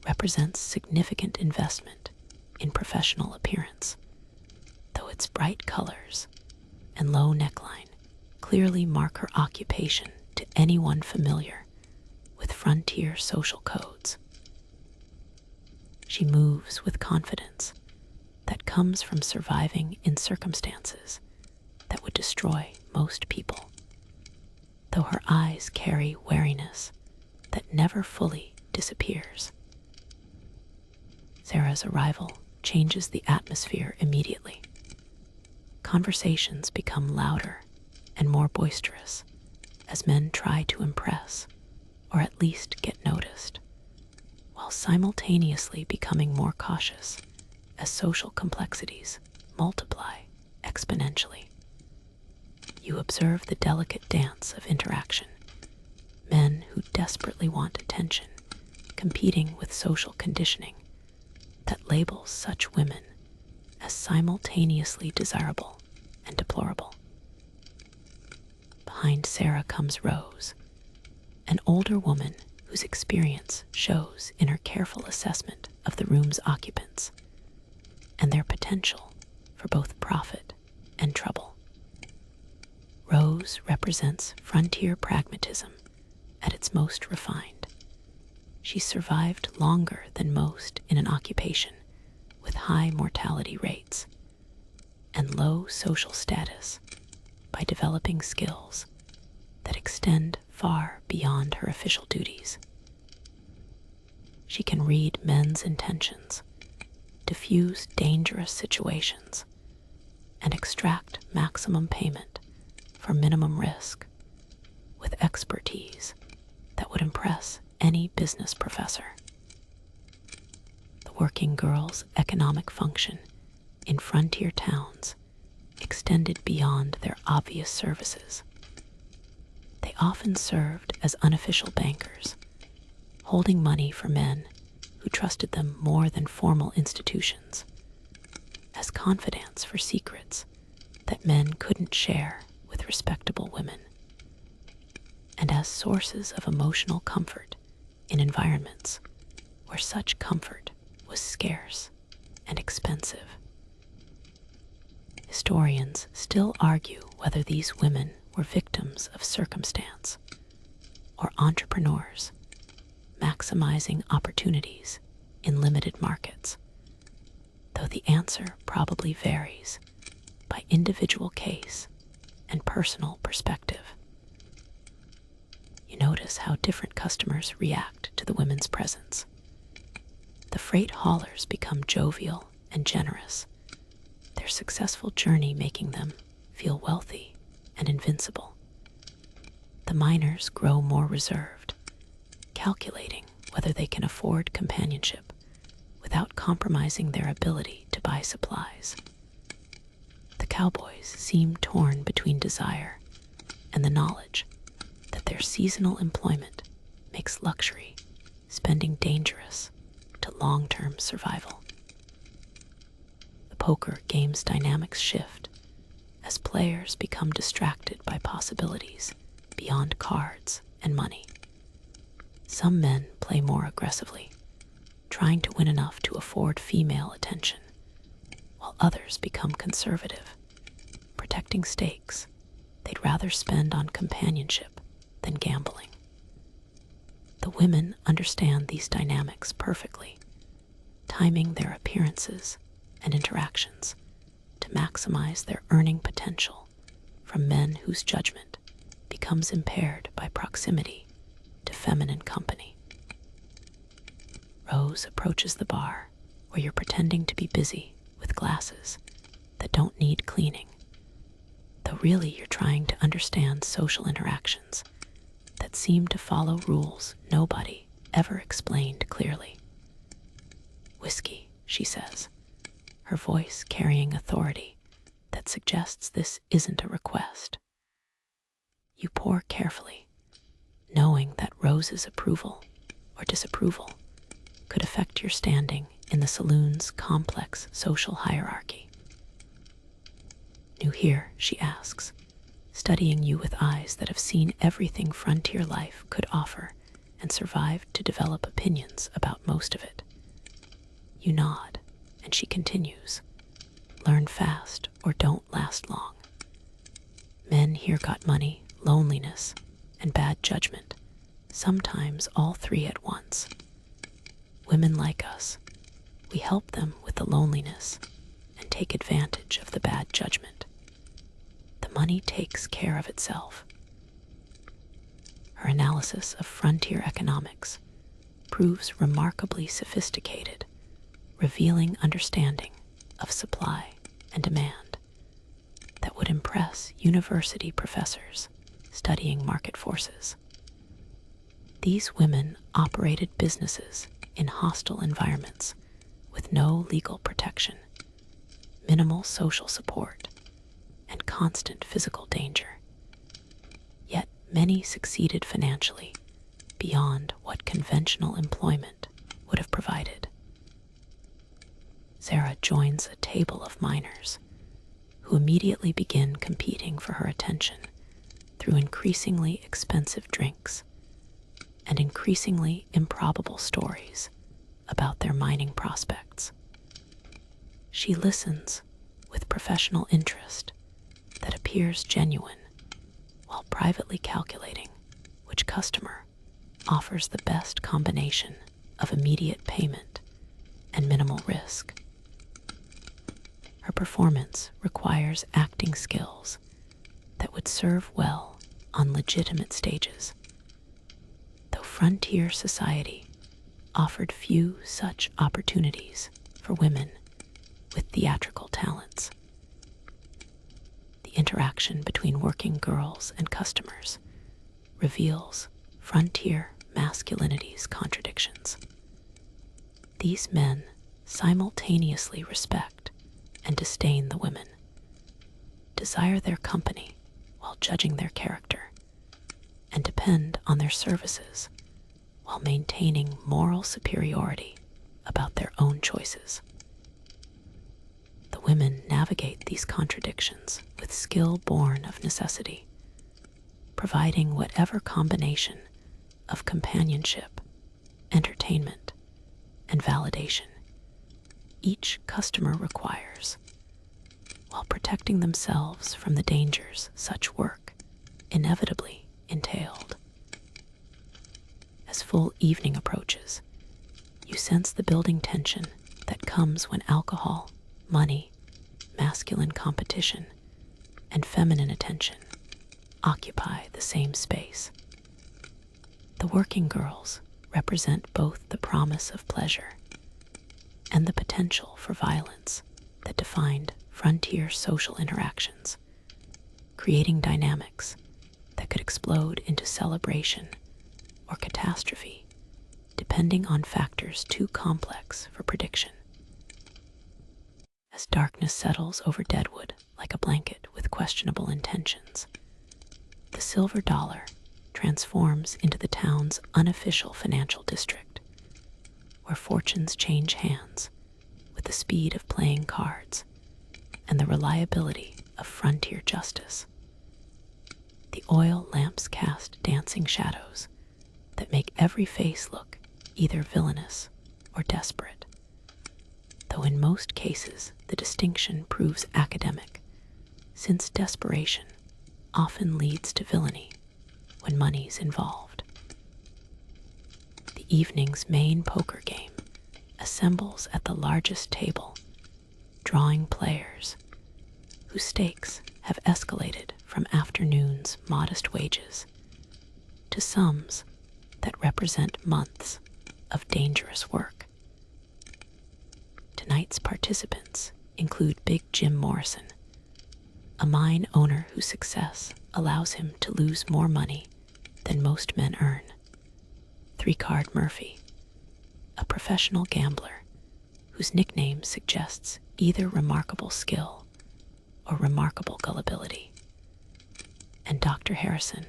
A: represents significant investment in professional appearance, though its bright colors and low neckline clearly mark her occupation to anyone familiar with frontier social codes. She moves with confidence that comes from surviving in circumstances that would destroy most people, though her eyes carry wariness that never fully disappears. Sarah's arrival changes the atmosphere immediately. Conversations become louder and more boisterous as men try to impress or at least get noticed, while simultaneously becoming more cautious as social complexities multiply exponentially. You observe the delicate dance of interaction, men who desperately want attention, competing with social conditioning that labels such women as simultaneously desirable and deplorable. Behind Sarah comes Rose, an older woman whose experience shows in her careful assessment of the room's occupants and their potential for both profit and trouble. Rose represents frontier pragmatism at its most refined. She survived longer than most in an occupation with high mortality rates and low social status by developing skills that extend far beyond her official duties. She can read men's intentions, diffuse dangerous situations, and extract maximum payment for minimum risk with expertise that would impress any business professor. The working girl's economic function in frontier towns extended beyond their obvious services. They often served as unofficial bankers, holding money for men who trusted them more than formal institutions, as confidants for secrets that men couldn't share with respectable women, and as sources of emotional comfort in environments where such comfort was scarce and expensive. Historians still argue whether these women were victims of circumstance or entrepreneurs maximizing opportunities in limited markets, though the answer probably varies by individual case and personal perspective. You notice how different customers react to the women's presence. The freight haulers become jovial and generous, their successful journey making them feel wealthy and invincible. The miners grow more reserved, calculating whether they can afford companionship without compromising their ability to buy supplies. The cowboys seem torn between desire and the knowledge that their seasonal employment makes luxury spending dangerous to long-term survival. The poker game's dynamics shift as players become distracted by possibilities beyond cards and money. Some men play more aggressively, trying to win enough to afford female attention, while others become conservative, protecting stakes they'd rather spend on companionship than gambling. The women understand these dynamics perfectly, timing their appearances and interactions to maximize their earning potential from men whose judgment becomes impaired by proximity to feminine company. Rose approaches the bar where you're pretending to be busy with glasses that don't need cleaning, though really you're trying to understand social interactions that seem to follow rules nobody ever explained clearly. "Whiskey," she says, her voice carrying authority that suggests this isn't a request. You pour carefully, knowing that Rose's approval or disapproval could affect your standing in the saloon's complex social hierarchy. "New here?" she asks, studying you with eyes that have seen everything frontier life could offer and survived to develop opinions about most of it. You nod, and she continues, "Learn fast or don't last long. Men here got money, loneliness, and bad judgment, sometimes all three at once. Women like us, we help them with the loneliness and take advantage of the bad judgment. The money takes care of itself." Her analysis of frontier economics proves remarkably sophisticated, revealing understanding of supply and demand that would impress university professors studying market forces. These women operated businesses in hostile environments with no legal protection, minimal social support, and constant physical danger. Yet many succeeded financially beyond what conventional employment would have provided. Sarah joins a table of miners who immediately begin competing for her attention through increasingly expensive drinks and increasingly improbable stories about their mining prospects. She listens with professional interest that appears genuine while privately calculating which customer offers the best combination of immediate payment and minimal risk. Her performance requires acting skills that would serve well on legitimate stages, though frontier society offered few such opportunities for women with theatrical talents. The interaction between working girls and customers reveals frontier masculinity's contradictions. These men simultaneously respect and disdain the women, desire their company while judging their character, and depend on their services while maintaining moral superiority about their own choices. The women navigate these contradictions with skill born of necessity, providing whatever combination of companionship, entertainment, and validation each customer requires, while protecting themselves from the dangers such work inevitably entailed. As full evening approaches, you sense the building tension that comes when alcohol, money, masculine competition, and feminine attention occupy the same space. The working girls represent both the promise of pleasure and the potential for violence that defined frontier social interactions, creating dynamics that could explode into celebration or catastrophe, depending on factors too complex for prediction. As darkness settles over Deadwood like a blanket with questionable intentions, the silver dollar transforms into the town's unofficial financial district, where fortunes change hands with the speed of playing cards and the reliability of frontier justice. The oil lamps cast dancing shadows that make every face look either villainous or desperate, though in most cases the distinction proves academic, since desperation often leads to villainy when money's involved. The evening's main poker game assembles at the largest table, drawing players whose stakes have escalated from afternoon's modest wages to sums that represent months of dangerous work. Tonight's participants include Big Jim Morrison, a mine owner whose success allows him to lose more money than most men earn; Three-Card Murphy, a professional gambler whose nickname suggests either remarkable skill or remarkable gullibility; and Dr. Harrison,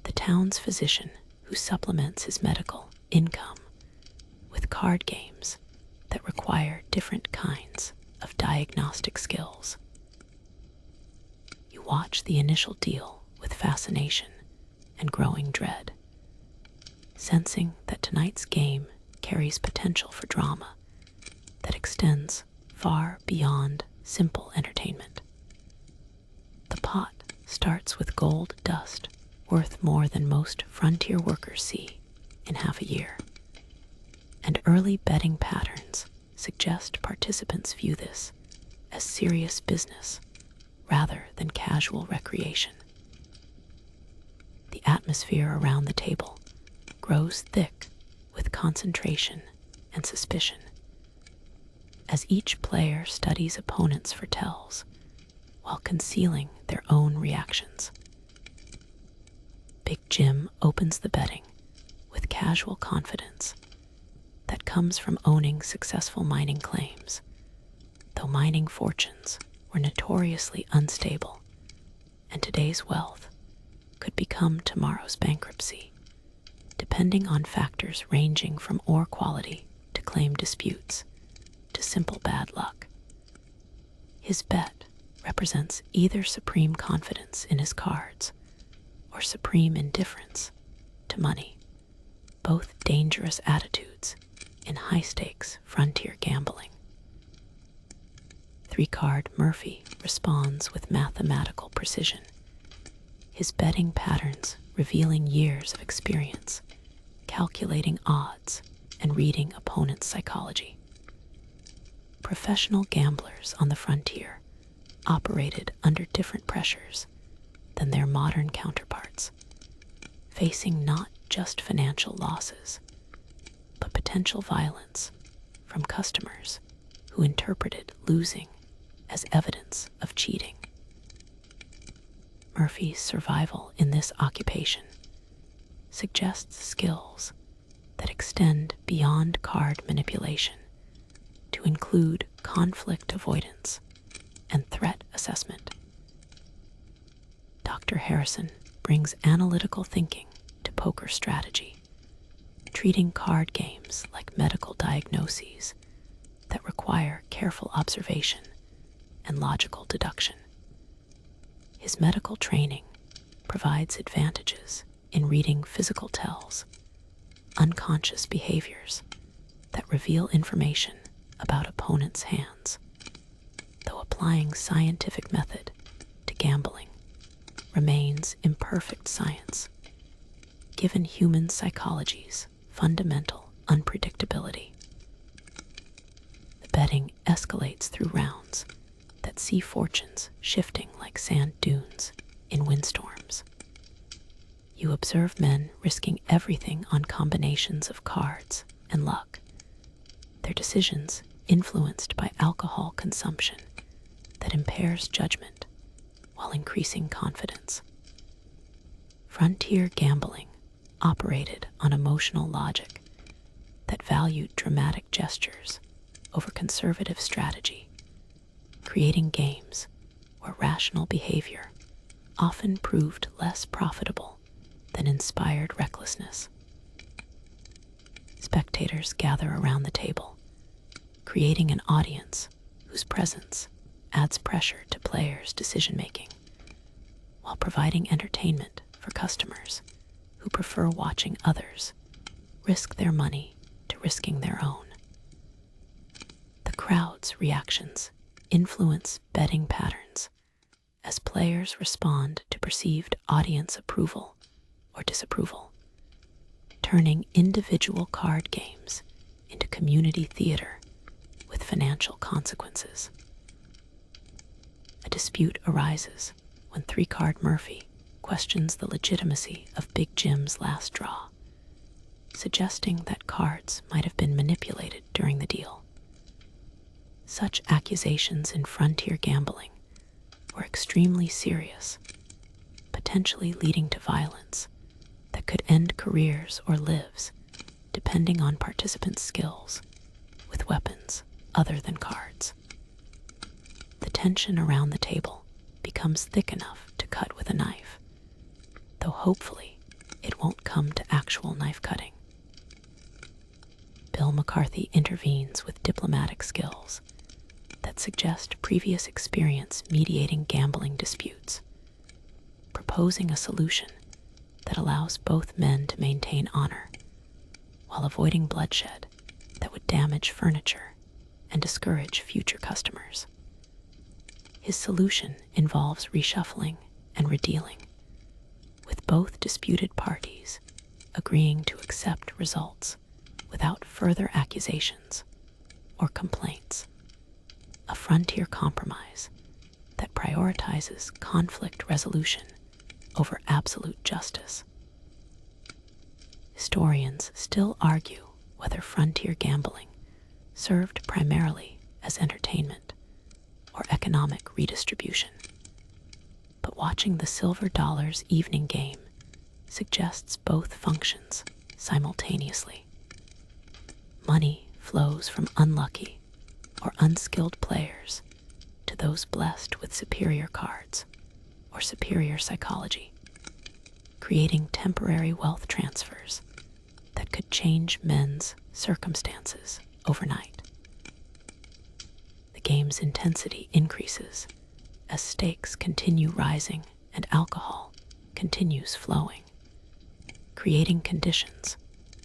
A: the town's physician who supplements his medical income with card games that require different kinds of diagnostic skills. You watch the initial deal with fascination and growing dread, sensing that tonight's game carries potential for drama that extends far beyond simple entertainment. The pot starts with gold dust worth more than most frontier workers see in half a year, and early betting patterns suggest participants view this as serious business rather than casual recreation. The atmosphere around the table grows thick with concentration and suspicion, as each player studies opponents for tells while concealing their own reactions. Big Jim opens the betting with casual confidence that comes from owning successful mining claims, though mining fortunes were notoriously unstable, and today's wealth could become tomorrow's bankruptcy, depending on factors ranging from ore quality to claim disputes to simple bad luck. His bet represents either supreme confidence in his cards or supreme indifference to money, both dangerous attitudes in high-stakes frontier gambling. Three-card Murphy responds with mathematical precision, his betting patterns revealing years of experience, calculating odds, and reading opponents' psychology. Professional gamblers on the frontier operated under different pressures than their modern counterparts, facing not just financial losses, but potential violence from customers who interpreted losing as evidence of cheating. Murphy's survival in this occupation suggests skills that extend beyond card manipulation to include conflict avoidance and threat assessment. Dr. Harrison brings analytical thinking to poker strategy, treating card games like medical diagnoses that require careful observation and logical deduction. His medical training provides advantages in reading physical tells, unconscious behaviors that reveal information about opponents' hands, though applying scientific method to gambling remains imperfect science, given human psychology's fundamental unpredictability. The betting escalates through rounds that see fortunes shifting like sand dunes in windstorms. You observe men risking everything on combinations of cards and luck, their decisions influenced by alcohol consumption that impairs judgment while increasing confidence. Frontier gambling operated on emotional logic that valued dramatic gestures over conservative strategy, creating games where rational behavior often proved less profitable than inspired recklessness. Spectators gather around the table, creating an audience whose presence adds pressure to players' decision-making, while providing entertainment for customers who prefer watching others risk their money to risking their own. The crowd's reactions influence betting patterns as players respond to perceived audience approval or disapproval, turning individual card games into community theater with financial consequences. A dispute arises when three-card Murphy questions the legitimacy of Big Jim's last draw, suggesting that cards might have been manipulated during the deal. Such accusations in frontier gambling were extremely serious, potentially leading to violence that could end careers or lives depending on participants' skills with weapons other than cards. The tension around the table becomes thick enough to cut with a knife, though hopefully it won't come to actual knife cutting. Bill McCarthy intervenes with diplomatic skills that suggest previous experience mediating gambling disputes, proposing a solution that allows both men to maintain honor while avoiding bloodshed that would damage furniture and discourage future customers. His solution involves reshuffling and redealing, with both disputed parties agreeing to accept results without further accusations or complaints. A frontier compromise that prioritizes conflict resolution over absolute justice. Historians still argue whether frontier gambling served primarily as entertainment or economic redistribution. But watching the Silver Dollar's evening game suggests both functions simultaneously. Money flows from unlucky or unskilled players to those blessed with superior cards or superior psychology, creating temporary wealth transfers that could change men's circumstances overnight. The game's intensity increases as stakes continue rising and alcohol continues flowing, creating conditions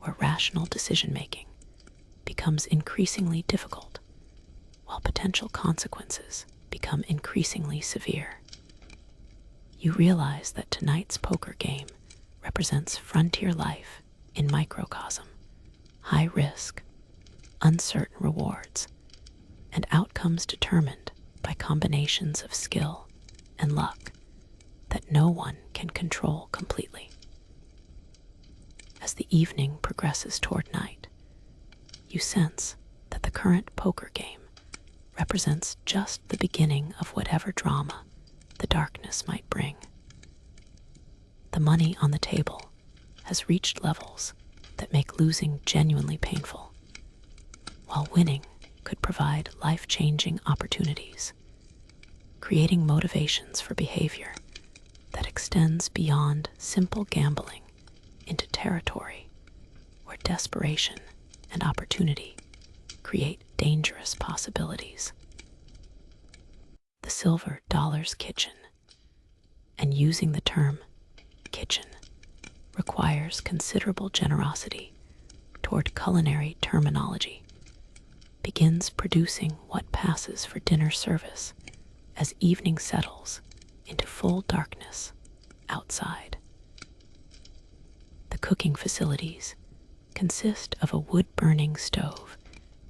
A: where rational decision-making becomes increasingly difficult, while potential consequences become increasingly severe. You realize that tonight's poker game represents frontier life in microcosm, high risk, uncertain rewards, and outcomes determined by combinations of skill and luck that no one can control completely. As the evening progresses toward night, you sense that the current poker game represents just the beginning of whatever drama the darkness might bring. The money on the table has reached levels that make losing genuinely painful, while winning could provide life-changing opportunities, creating motivations for behavior that extends beyond simple gambling into territory where desperation and opportunity create dangerous possibilities. The Silver Dollar's kitchen, and using the term kitchen requires considerable generosity toward culinary terminology, begins producing what passes for dinner service as evening settles into full darkness outside. The cooking facilities consist of a wood-burning stove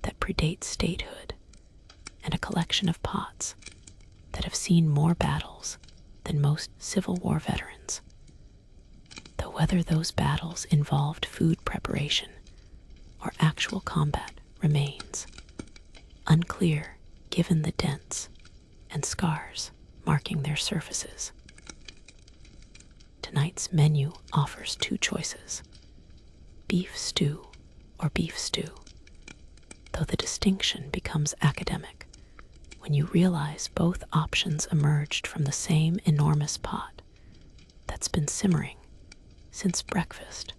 A: that predates statehood and a collection of pots that have seen more battles than most Civil War veterans. Though whether those battles involved food preparation or actual combat remains unclear given the dents and scars marking their surfaces. Tonight's menu offers two choices: beef stew or beef stew, though the distinction becomes academic when you realize both options emerged from the same enormous pot that's been simmering since breakfast,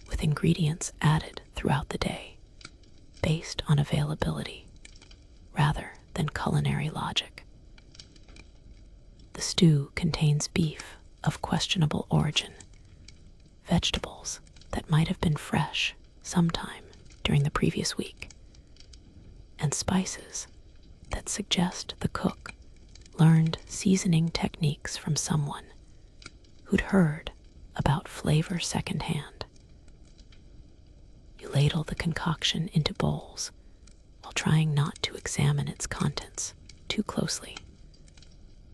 A: with ingredients added throughout the day based on availability rather than culinary logic. The stew contains beef of questionable origin, vegetables that might have been fresh sometime during the previous week, and spices that suggest the cook learned seasoning techniques from someone who'd heard about flavor secondhand. You ladle the concoction into bowls while trying not to examine its contents too closely,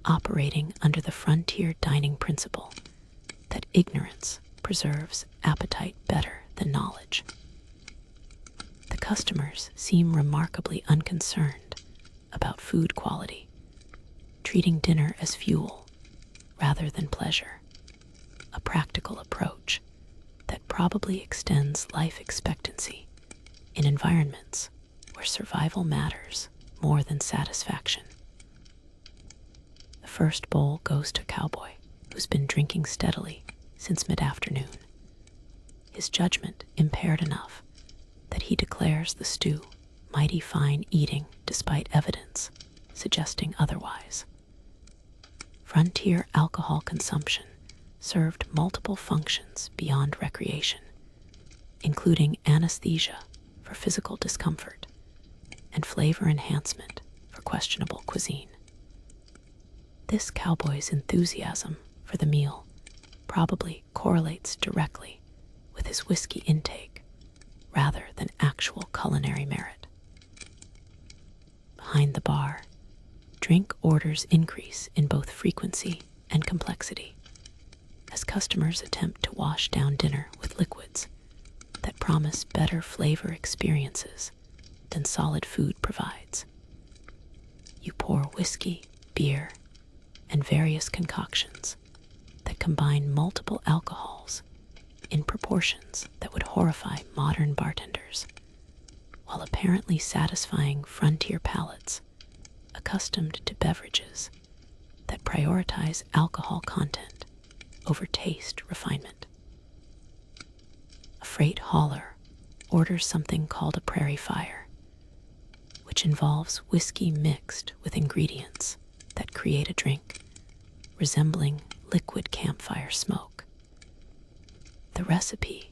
A: operating under the frontier dining principle that ignorance preserves appetite better than knowledge. The customers seem remarkably unconcerned about food quality, treating dinner as fuel rather than pleasure, a practical approach that probably extends life expectancy in environments where survival matters more than satisfaction. The first bowl goes to Cowboy, who's been drinking steadily since mid-afternoon, his judgment impaired enough that he declares the stew mighty fine eating despite evidence suggesting otherwise. Frontier alcohol consumption served multiple functions beyond recreation, including anesthesia for physical discomfort and flavor enhancement for questionable cuisine. This cowboy's enthusiasm for the meal probably correlates directly with his whiskey intake rather than actual culinary merit. Behind the bar, drink orders increase in both frequency and complexity as customers attempt to wash down dinner with liquids that promise better flavor experiences than solid food provides. You pour whiskey, beer, and various concoctions that combine multiple alcohols in proportions that would horrify modern bartenders, while apparently satisfying frontier palates accustomed to beverages that prioritize alcohol content over taste refinement. A freight hauler orders something called a prairie fire, which involves whiskey mixed with ingredients that create a drink resembling liquid campfire smoke. The recipe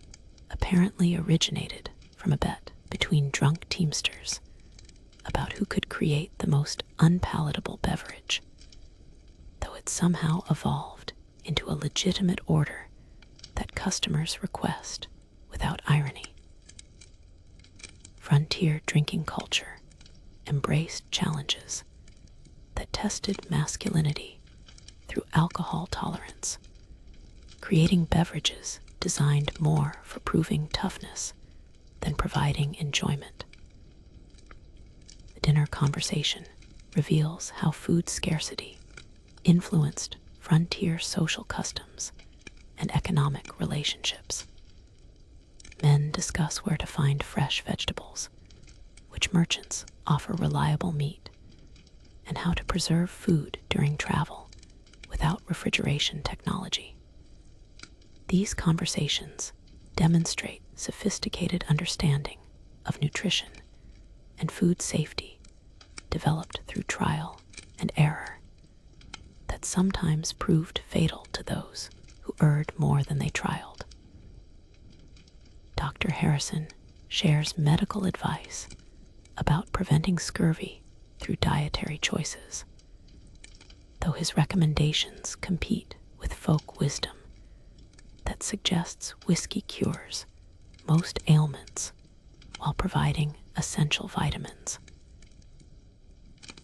A: apparently originated from a bet between drunk teamsters about who could create the most unpalatable beverage, though it somehow evolved into a legitimate order that customers request without irony. Frontier drinking culture embraced challenges that tested masculinity through alcohol tolerance, creating beverages designed more for proving toughness than providing enjoyment. The dinner conversation reveals how food scarcity influenced frontier social customs and economic relationships. Men discuss where to find fresh vegetables, which merchants offer reliable meat, and how to preserve food during travel without refrigeration technology. These conversations demonstrate sophisticated understanding of nutrition and food safety developed through trial and error that sometimes proved fatal to those who erred more than they trialed. Dr. Harrison shares medical advice about preventing scurvy through dietary choices, though his recommendations compete with folk wisdom that suggests whiskey cures most ailments while providing essential vitamins.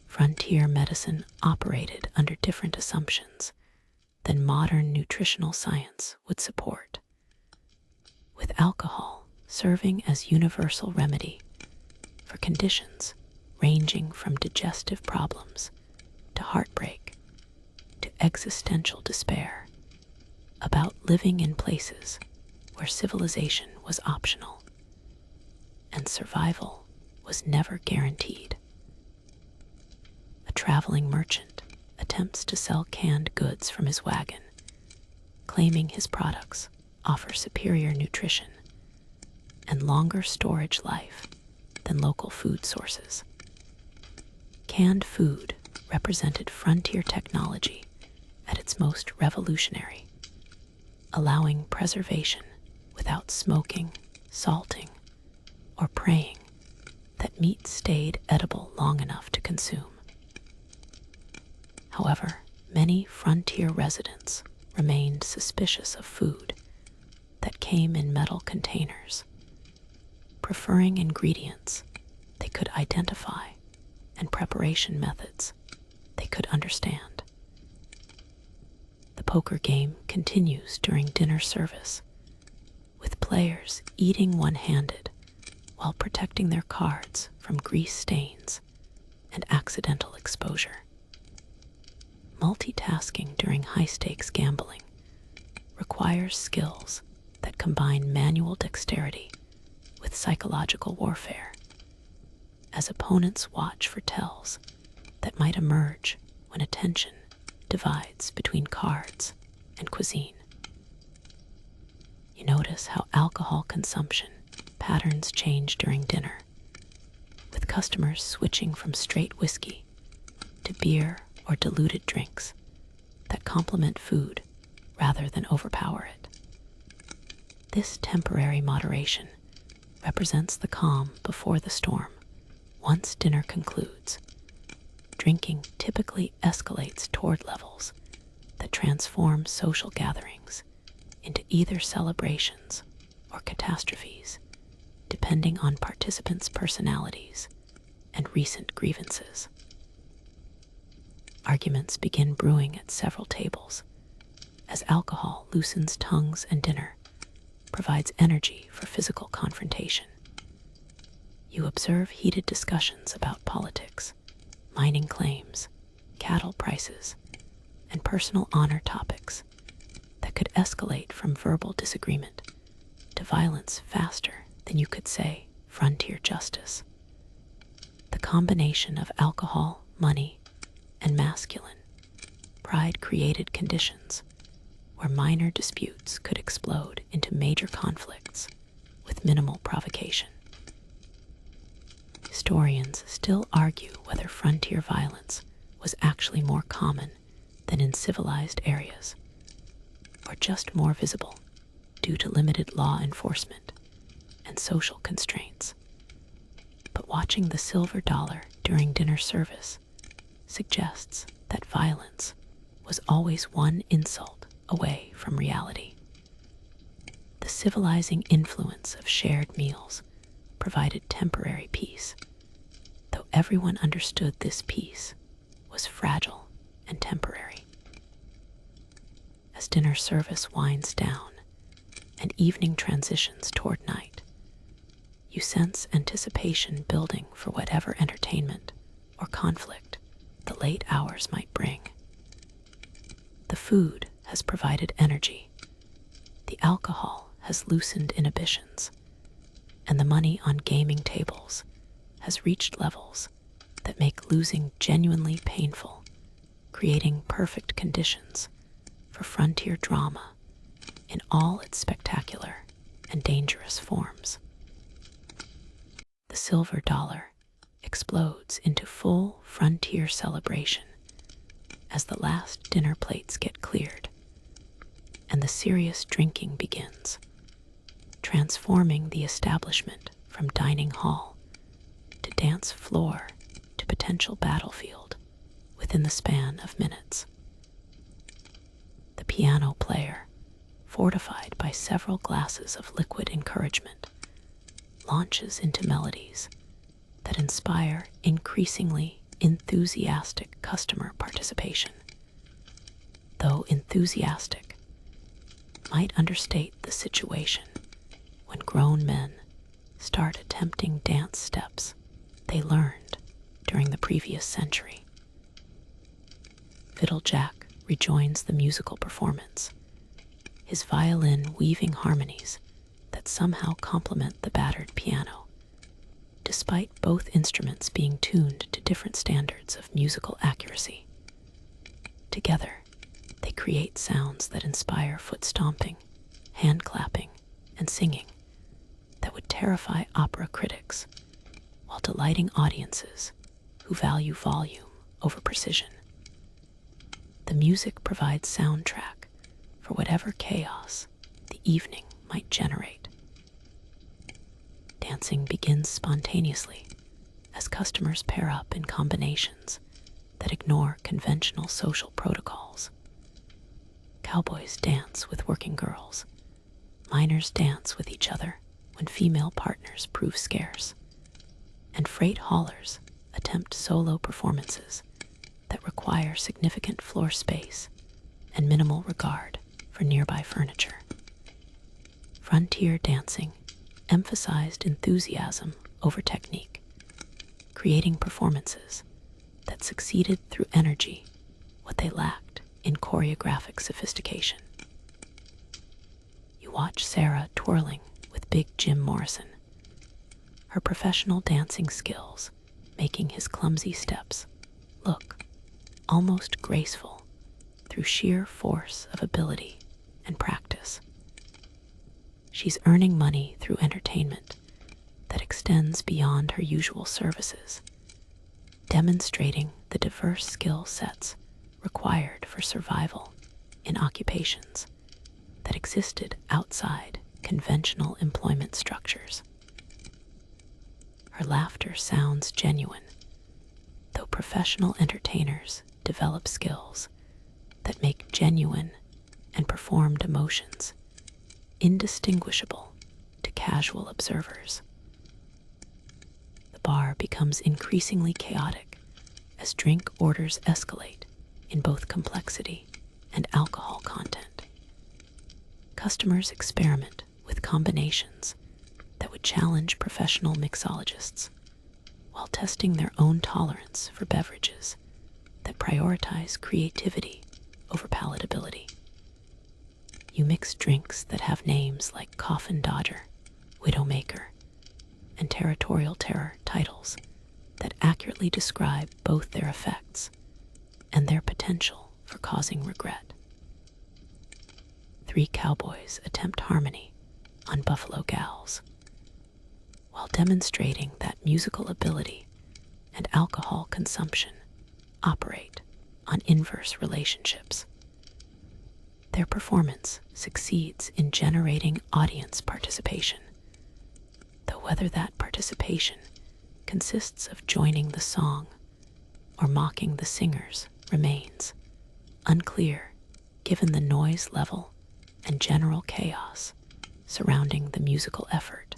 A: Frontier medicine operated under different assumptions than modern nutritional science would support, with alcohol serving as universal remedy for conditions ranging from digestive problems to heartbreak to existential despair about living in places where civilization was optional and survival was never guaranteed. A traveling merchant attempts to sell canned goods from his wagon, claiming his products offer superior nutrition and longer storage life than local food sources. Canned food represented frontier technology at its most revolutionary, allowing preservation without smoking, salting, or praying that meat stayed edible long enough to consume. However, many frontier residents remained suspicious of food that came in metal containers, preferring ingredients they could identify and preparation methods they could understand. The poker game continues during dinner service, with players eating one-handed while protecting their cards from grease stains and accidental exposure. Multitasking during high-stakes gambling requires skills that combine manual dexterity with psychological warfare, as opponents watch for tells that might emerge when attention divides between cards and cuisine. You notice how alcohol consumption patterns change during dinner, with customers switching from straight whiskey to beer or diluted drinks that complement food rather than overpower it. This temporary moderation represents the calm before the storm. Once dinner concludes, drinking typically escalates toward levels that transform social gatherings into either celebrations or catastrophes, depending on participants' personalities and recent grievances. Arguments begin brewing at several tables, as alcohol loosens tongues and dinner provides energy for physical confrontation. You observe heated discussions about politics, mining claims, cattle prices, and personal honor topics that could escalate from verbal disagreement to violence faster than you could say frontier justice. The combination of alcohol, money, and masculine pride created conditions where minor disputes could explode into major conflicts with minimal provocation. Historians still argue whether frontier violence was actually more common than in civilized areas, or just more visible due to limited law enforcement and social constraints. But watching the silver dollar during dinner service suggests that violence was always one insult away from reality. The civilizing influence of shared meals provided temporary peace, though everyone understood this peace was fragile and temporary. As dinner service winds down and evening transitions toward night, you sense anticipation building for whatever entertainment or conflict the late hours might bring. The food has provided energy, the alcohol has loosened inhibitions, and the money on gaming tables has reached levels that make losing genuinely painful, creating perfect conditions for frontier drama in all its spectacular and dangerous forms. The silver dollar explodes into full frontier celebration as the last dinner plates get cleared and the serious drinking begins, transforming the establishment from dining hall to dance floor to potential battlefield within the span of minutes. The piano player, fortified by several glasses of liquid encouragement, launches into melodies that inspire increasingly enthusiastic customer participation. Though enthusiastic might understate the situation when grown men start attempting dance steps they learned during the previous century. Fiddle Jack rejoins the musical performance, his violin weaving harmonies that somehow complement the battered piano, despite both instruments being tuned to different standards of musical accuracy. Together, they create sounds that inspire foot stomping, hand clapping, and singing that would terrify opera critics while delighting audiences who value volume over precision. The music provides soundtrack for whatever chaos the evening might generate. Dancing begins spontaneously as customers pair up in combinations that ignore conventional social protocols. Cowboys dance with working girls. Miners dance with each other when female partners prove scarce. And freight haulers attempt solo performances that require significant floor space and minimal regard for nearby furniture. Frontier dancing emphasized enthusiasm over technique, creating performances that succeeded through energy what they lacked in choreographic sophistication. You watch Sarah twirling with Big Jim Morrison, her professional dancing skills making his clumsy steps look almost graceful through sheer force of ability and practice. She's earning money through entertainment that extends beyond her usual services, demonstrating the diverse skill sets required for survival in occupations that existed outside conventional employment structures. Her laughter sounds genuine, though professional entertainers develop skills that make genuine and performed emotions indistinguishable to casual observers. The bar becomes increasingly chaotic as drink orders escalate in both complexity and alcohol content. Customers experiment with combinations that would challenge professional mixologists while testing their own tolerance for beverages that prioritize creativity over palatability. You mix drinks that have names like Coffin Dodger, Widowmaker, and Territorial Terror titles that accurately describe both their effects and their potential for causing regret. 3 cowboys attempt harmony on Buffalo Gals, while demonstrating that musical ability and alcohol consumption operate on inverse relationships. Their performance succeeds in generating audience participation, though whether that participation consists of joining the song or mocking the singers remains unclear given the noise level and general chaos surrounding the musical effort.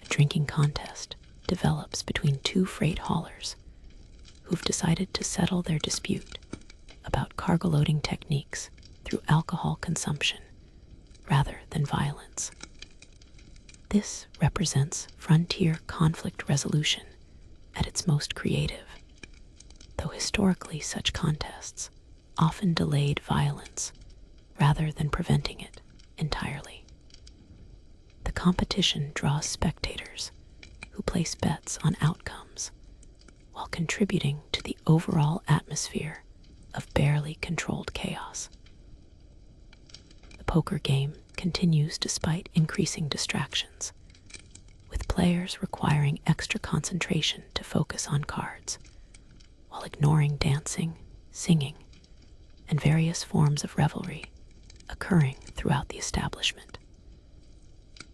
A: A drinking contest develops between two freight haulers who've decided to settle their dispute about cargo loading techniques through alcohol consumption rather than violence. This represents frontier conflict resolution at its most creative, though historically such contests often delayed violence rather than preventing it entirely. The competition draws spectators who place bets on outcomes while contributing to the overall atmosphere of barely controlled chaos. The poker game continues despite increasing distractions, with players requiring extra concentration to focus on cards, while ignoring dancing, singing, and various forms of revelry occurring throughout the establishment.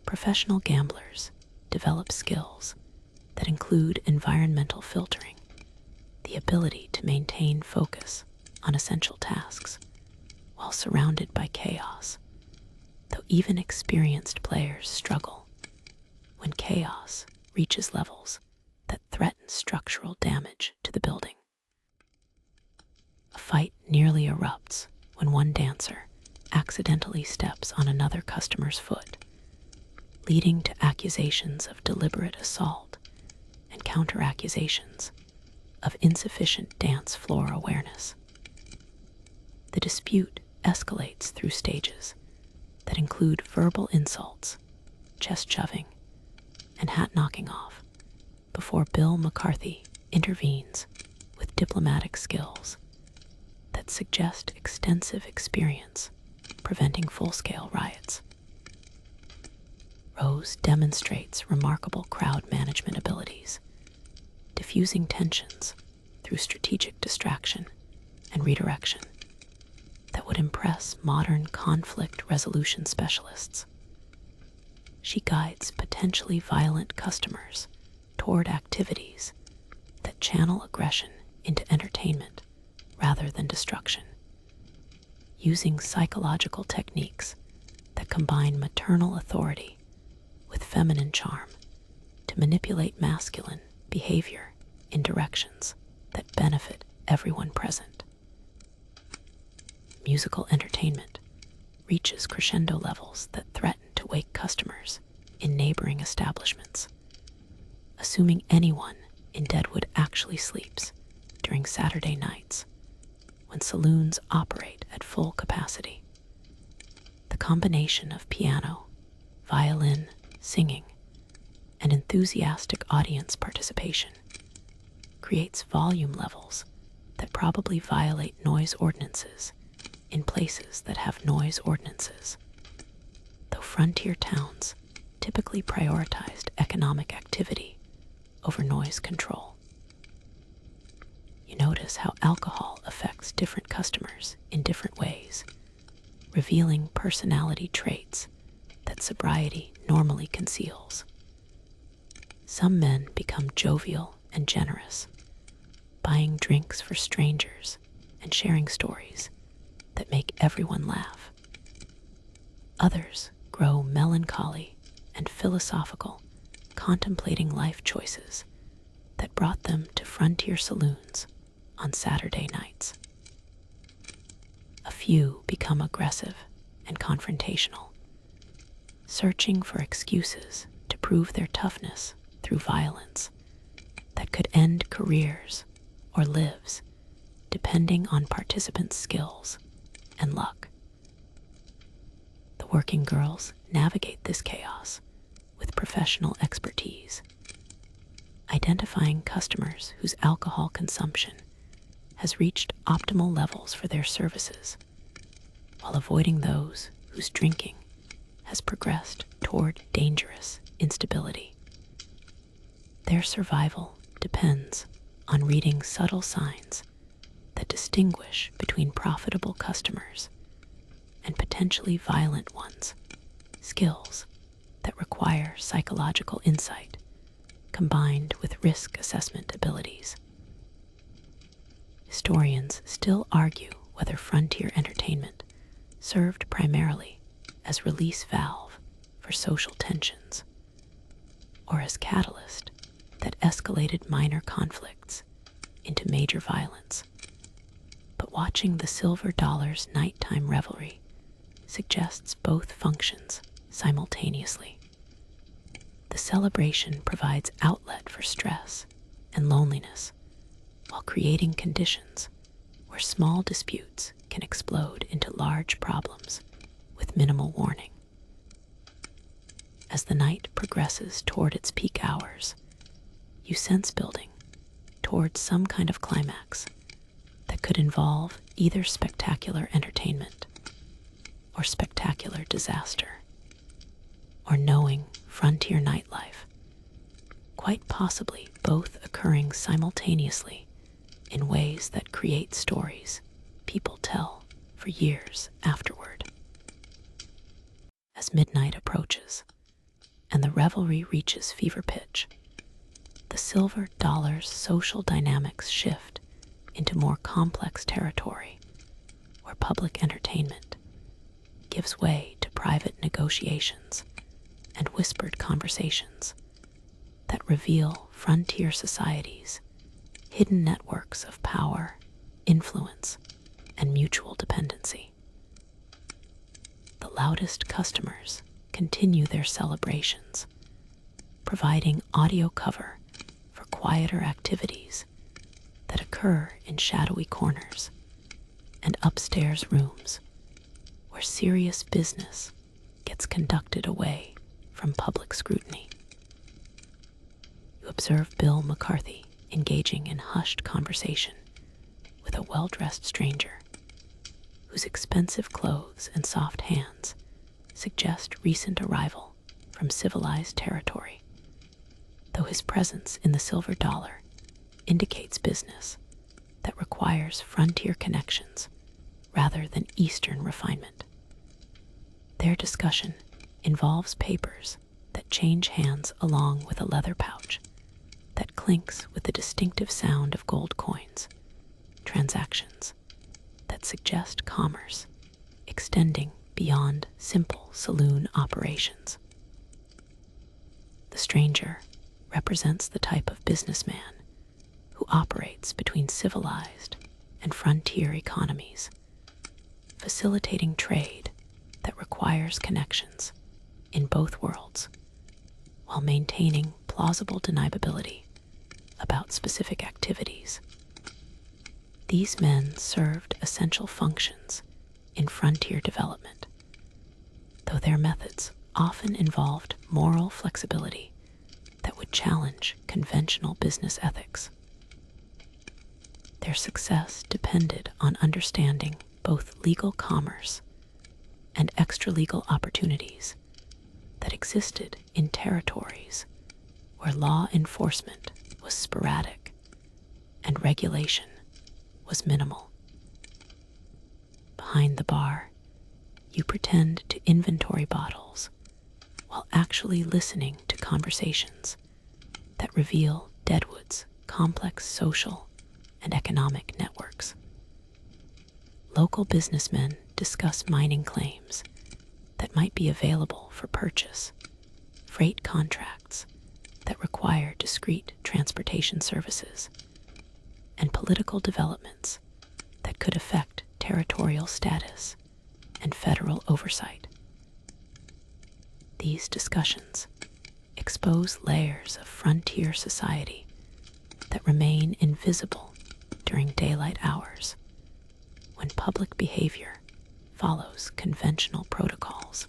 A: Professional gamblers develop skills that include environmental filtering, the ability to maintain focus on essential tasks while surrounded by chaos, though even experienced players struggle when chaos reaches levels that threaten structural damage to the building. A fight nearly erupts when one dancer accidentally steps on another customer's foot, leading to accusations of deliberate assault and counter-accusations of insufficient dance floor awareness. The dispute escalates through stages that include verbal insults, chest shoving, and hat knocking off before Bill McCarthy intervenes with diplomatic skills that suggest extensive experience preventing full-scale riots. Rose demonstrates remarkable crowd management abilities, diffusing tensions through strategic distraction and redirection that would impress modern conflict resolution specialists. She guides potentially violent customers toward activities that channel aggression into entertainment rather than destruction, using psychological techniques that combine maternal authority with feminine charm to manipulate masculine behavior in directions that benefit everyone present. Musical entertainment reaches crescendo levels that threaten to wake customers in neighboring establishments, assuming anyone in Deadwood actually sleeps during Saturday nights when saloons operate at full capacity. The combination of piano, violin, singing, and enthusiastic audience participation creates volume levels that probably violate noise ordinances in places that have noise ordinances, though frontier towns typically prioritized economic activity over noise control. You notice how alcohol affects different customers in different ways, revealing personality traits that sobriety normally conceals. Some men become jovial and generous, buying drinks for strangers and sharing stories that make everyone laugh. Others grow melancholy and philosophical, contemplating life choices that brought them to frontier saloons on Saturday nights. A few become aggressive and confrontational, searching for excuses to prove their toughness through violence that could end careers or lives depending on participants' skills and luck. The working girls navigate this chaos with professional expertise, identifying customers whose alcohol consumption has reached optimal levels for their services, while avoiding those whose drinking has progressed toward dangerous instability. Their survival depends on reading subtle signs that distinguish between profitable customers and potentially violent ones, skills that require psychological insight combined with risk assessment abilities. Historians still argue whether frontier entertainment served primarily as release valve for social tensions or as catalyst that escalated minor conflicts into major violence. But watching the Silver Dollar's nighttime revelry suggests both functions simultaneously. The celebration provides outlet for stress and loneliness while creating conditions where small disputes can explode into large problems with minimal warning. As the night progresses toward its peak hours, you sense building towards some kind of climax that could involve either spectacular entertainment or spectacular disaster, or knowing frontier nightlife, quite possibly both occurring simultaneously in ways that create stories people tell for years afterward. As midnight approaches and the revelry reaches fever pitch, the Silver Dollar's social dynamics shift into more complex territory where public entertainment gives way to private negotiations and whispered conversations that reveal frontier societies' hidden networks of power, influence, and mutual dependency. The loudest customers continue their celebrations, providing audio cover for quieter activities that occur in shadowy corners and upstairs rooms where serious business gets conducted away from public scrutiny. You observe Bill McCarthy engaging in hushed conversation with a well-dressed stranger whose expensive clothes and soft hands suggest recent arrival from civilized territory, though his presence in the Silver Dollar indicates business that requires frontier connections rather than Eastern refinement. Their discussion involves papers that change hands along with a leather pouch that clinks with the distinctive sound of gold coins, transactions that suggest commerce extending beyond simple saloon operations. The stranger represents the type of businessman who operates between civilized and frontier economies, facilitating trade that requires connections in both worlds while maintaining plausible deniability about specific activities. These men served essential functions in frontier development, though their methods often involved moral flexibility that would challenge conventional business ethics. Their success depended on understanding both legal commerce and extra-legal opportunities that existed in territories where law enforcement was sporadic and regulation was minimal. Behind the bar, you pretend to inventory bottles while actually listening to conversations that reveal Deadwood's complex social and economic networks. Local businessmen discuss mining claims that might be available for purchase, freight contracts that require discrete transportation services, and political developments that could affect territorial status and federal oversight. These discussions expose layers of frontier society that remain invisible during daylight hours when public behavior follows conventional protocols.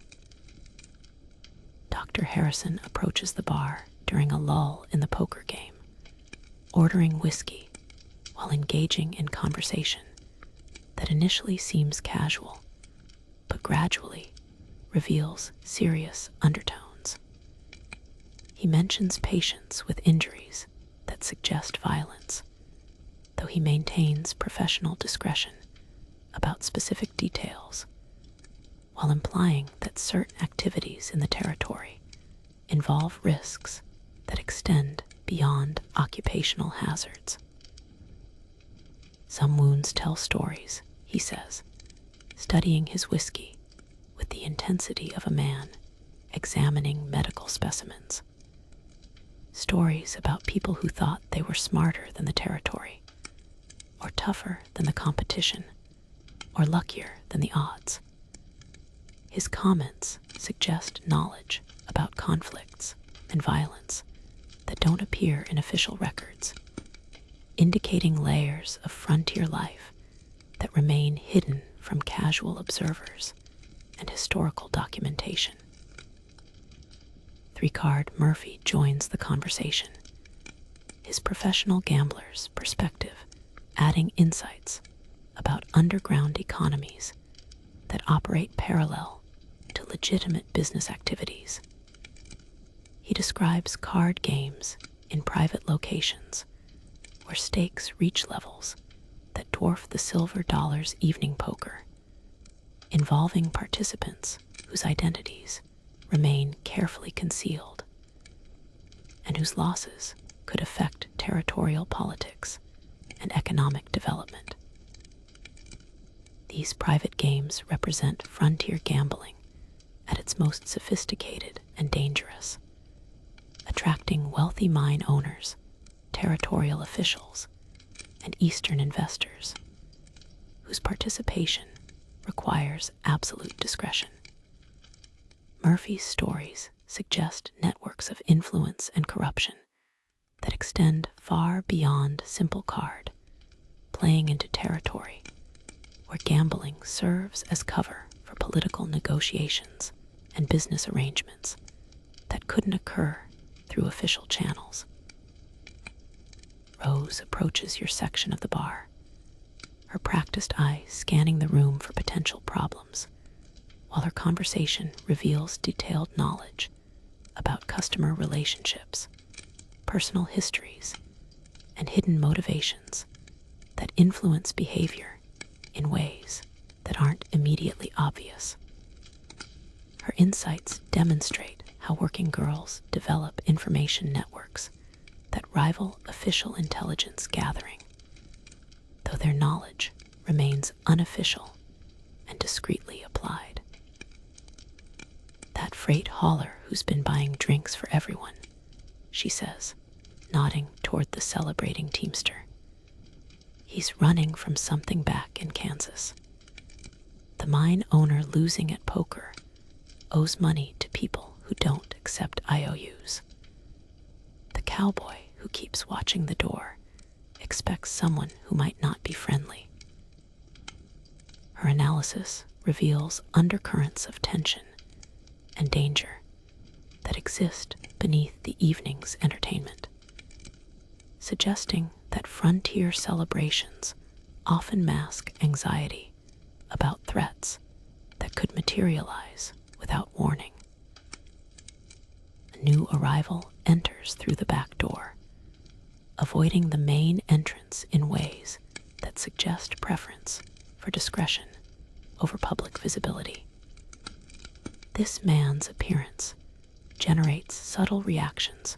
A: Dr. Harrison approaches the bar during a lull in the poker game, ordering whiskey while engaging in conversation that initially seems casual, but gradually reveals serious undertones. He mentions patients with injuries that suggest violence, though he maintains professional discretion about specific details, while implying that certain activities in the territory involve risks that extend beyond occupational hazards. Some wounds tell stories, he says, studying his whiskey with the intensity of a man examining medical specimens. Stories about people who thought they were smarter than the territory, or tougher than the competition, or luckier than the odds. His comments suggest knowledge about conflicts and violence that don't appear in official records, indicating layers of frontier life that remain hidden from casual observers and historical documentation. Three-card Murphy joins the conversation, his professional gambler's perspective adding insights about underground economies that operate parallel to legitimate business activities. He describes card games in private locations where stakes reach levels that dwarf the silver dollar's evening poker, involving participants whose identities remain carefully concealed and whose losses could affect territorial politics and economic development. These private games represent frontier gambling at its most sophisticated and dangerous, attracting wealthy mine owners, territorial officials, and Eastern investors, whose participation requires absolute discretion. Murphy's stories suggest networks of influence and corruption that extend far beyond simple card, playing into territory where gambling serves as cover for political negotiations and business arrangements that couldn't occur through official channels. Rose approaches your section of the bar, her practiced eye scanning the room for potential problems, while her conversation reveals detailed knowledge about customer relationships, personal histories, and hidden motivations that influence behavior in ways that aren't immediately obvious. Her insights demonstrate how working girls develop information networks that rival official intelligence gathering, though their knowledge remains unofficial and discreetly applied. That freight hauler who's been buying drinks for everyone, she says, nodding toward the celebrating teamster. He's running from something back in Kansas. The mine owner losing at poker owes money to people who don't accept IOUs. The cowboy who keeps watching the door expects someone who might not be friendly. Her analysis reveals undercurrents of tension and danger that exist beneath the evening's entertainment, suggesting that frontier celebrations often mask anxiety about threats that could materialize without warning. A new arrival enters through the back door, avoiding the main entrance in ways that suggest preference for discretion over public visibility. This man's appearance generates subtle reactions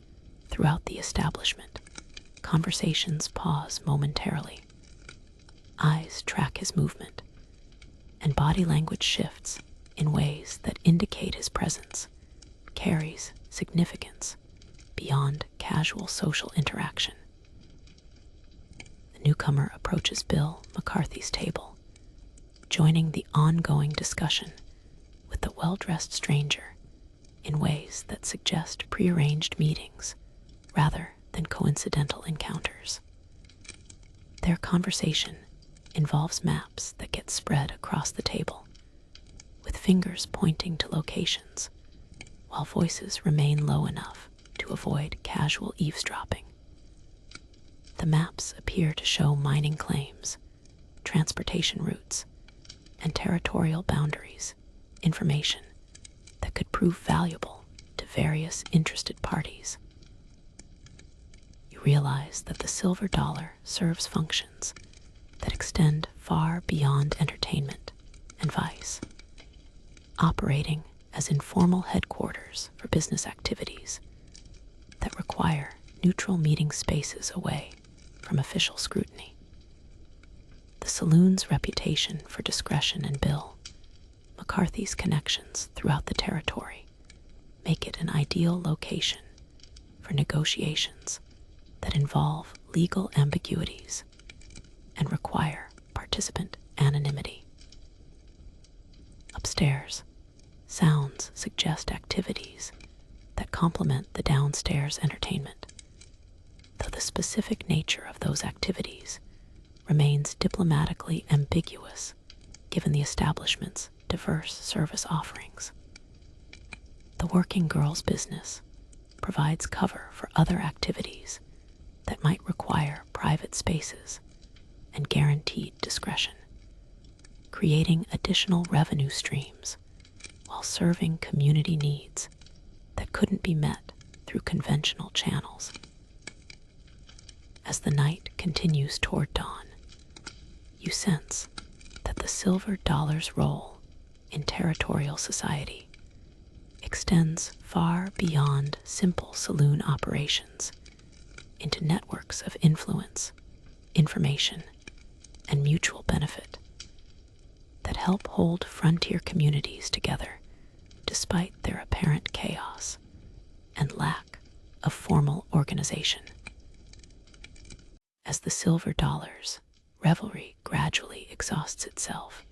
A: throughout the establishment. Conversations pause momentarily. Eyes track his movement, and body language shifts in ways that indicate his presence carries significance beyond casual social interaction. The newcomer approaches Bill McCarthy's table, joining the ongoing discussion with the well-dressed stranger in ways that suggest prearranged meetings rather than coincidental encounters. Their conversation involves maps that get spread across the table, with fingers pointing to locations, while voices remain low enough to avoid casual eavesdropping. The maps appear to show mining claims, transportation routes, and territorial boundaries, information that could prove valuable to various interested parties. You realize that the silver dollar serves functions that extend far beyond entertainment and vice, operating as informal headquarters for business activities that require neutral meeting spaces away from official scrutiny. The saloon's reputation for discretion and Bill McCarthy's connections throughout the territory make it an ideal location for negotiations that involve legal ambiguities and require participant anonymity. Upstairs, sounds suggest activities that complement the downstairs entertainment, though the specific nature of those activities remains diplomatically ambiguous given the establishment's diverse service offerings. The working girl's business provides cover for other activities that might require private spaces and guaranteed discretion, creating additional revenue streams while serving community needs that couldn't be met through conventional channels. As the night continues toward dawn, you sense that the silver dollar's role in territorial society extends far beyond simple saloon operations into networks of influence, information, and mutual benefit that help hold frontier communities together despite their apparent chaos and lack of formal organization. As the silver dollar's revelry gradually exhausts itself,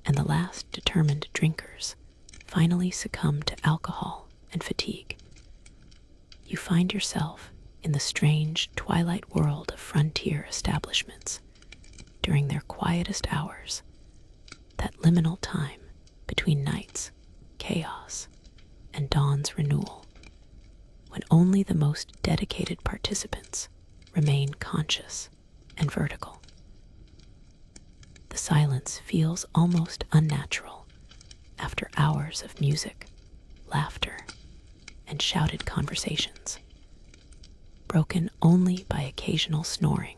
A: and the last determined drinkers finally succumb to alcohol and fatigue, you find yourself in the strange twilight world of frontier establishments during their quietest hours, that liminal time between night's chaos and dawn's renewal, when only the most dedicated participants remain conscious and vertical. The silence feels almost unnatural after hours of music, laughter, and shouted conversations, broken only by occasional snoring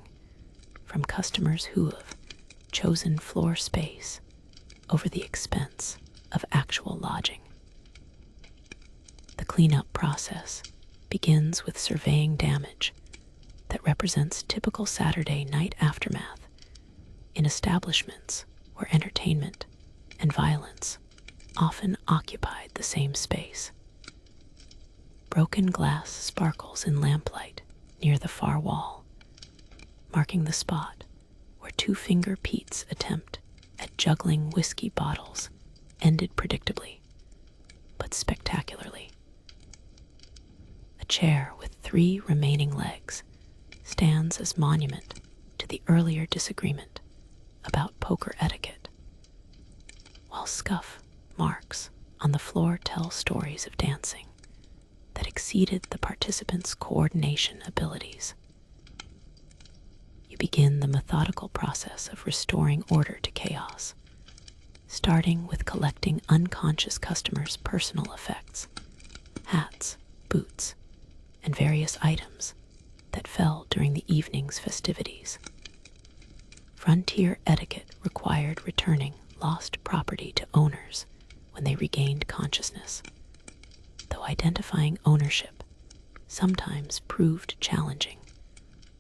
A: from customers who have chosen floor space over the expense of actual lodging. The cleanup process begins with surveying damage that represents typical Saturday night aftermath in establishments where entertainment and violence often occupied the same space. Broken glass sparkles in lamplight near the far wall, marking the spot where Two-Finger Pete's attempt at juggling whiskey bottles ended predictably, but spectacularly. A chair with 3 remaining legs stands as monument to the earlier disagreement about poker etiquette, while scuff marks on the floor tell stories of dancing that exceeded the participants' coordination abilities. You begin the methodical process of restoring order to chaos, starting with collecting unconscious customers' personal effects, hats, boots, and various items that fell during the evening's festivities. Frontier etiquette required returning lost property to owners when they regained consciousness, though identifying ownership sometimes proved challenging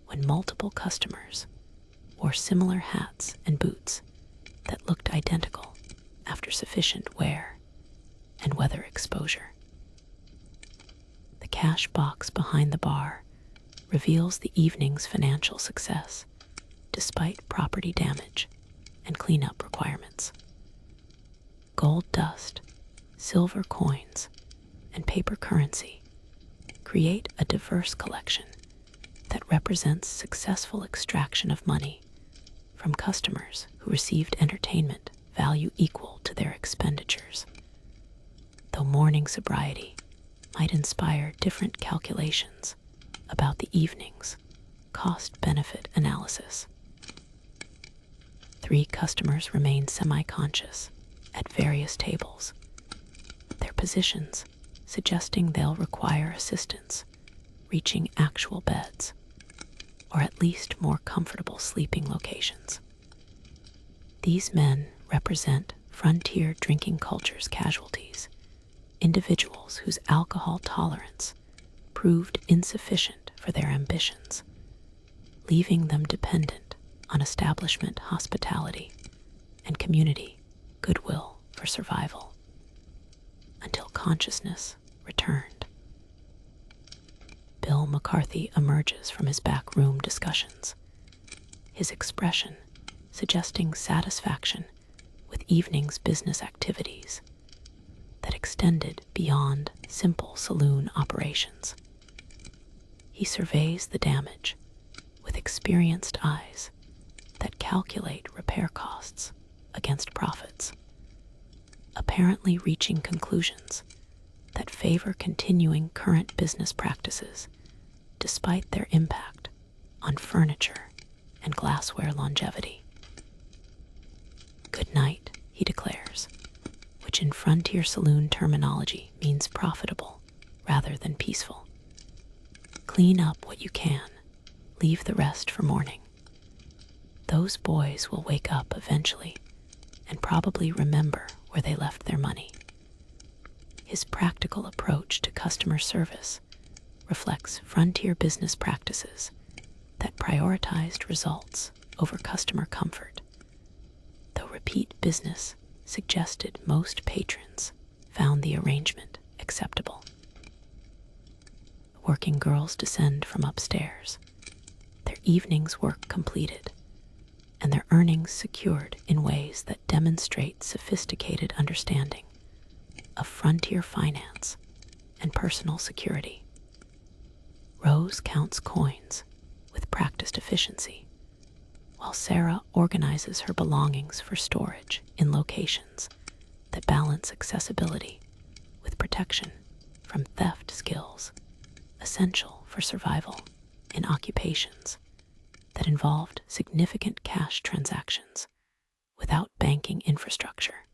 A: when multiple customers wore similar hats and boots that looked identical after sufficient wear and weather exposure. The cash box behind the bar reveals the evening's financial success despite property damage and cleanup requirements. Gold dust, silver coins, and paper currency create a diverse collection that represents successful extraction of money from customers who received entertainment value equal to their expenditures. Though morning sobriety might inspire different calculations about the evening's cost-benefit analysis. 3 customers remain semi-conscious at various tables, their positions suggesting they'll require assistance reaching actual beds, or at least more comfortable sleeping locations. These men represent frontier drinking culture's casualties, individuals whose alcohol tolerance proved insufficient for their ambitions, leaving them dependent on establishment hospitality and community goodwill for survival, until consciousness returned. Bill McCarthy emerges from his back room discussions, his expression suggesting satisfaction with evening's business activities that extended beyond simple saloon operations. He surveys the damage with experienced eyes that calculate repair costs against profits, apparently reaching conclusions that favor continuing current business practices despite their impact on furniture and glassware longevity. Good night, he declares, which in frontier saloon terminology means profitable rather than peaceful. Clean up what you can, leave the rest for morning. Those boys will wake up eventually and probably remember where they left their money. His practical approach to customer service reflects frontier business practices that prioritized results over customer comfort, though repeat business suggested most patrons found the arrangement acceptable. The working girls descend from upstairs, their evening's work completed, and their earnings secured in ways that demonstrate sophisticated understanding of frontier finance and personal security. Rose counts coins with practiced efficiency, while Sarah organizes her belongings for storage in locations that balance accessibility with protection from theft skills essential for survival in occupations that involved significant cash transactions without banking infrastructure.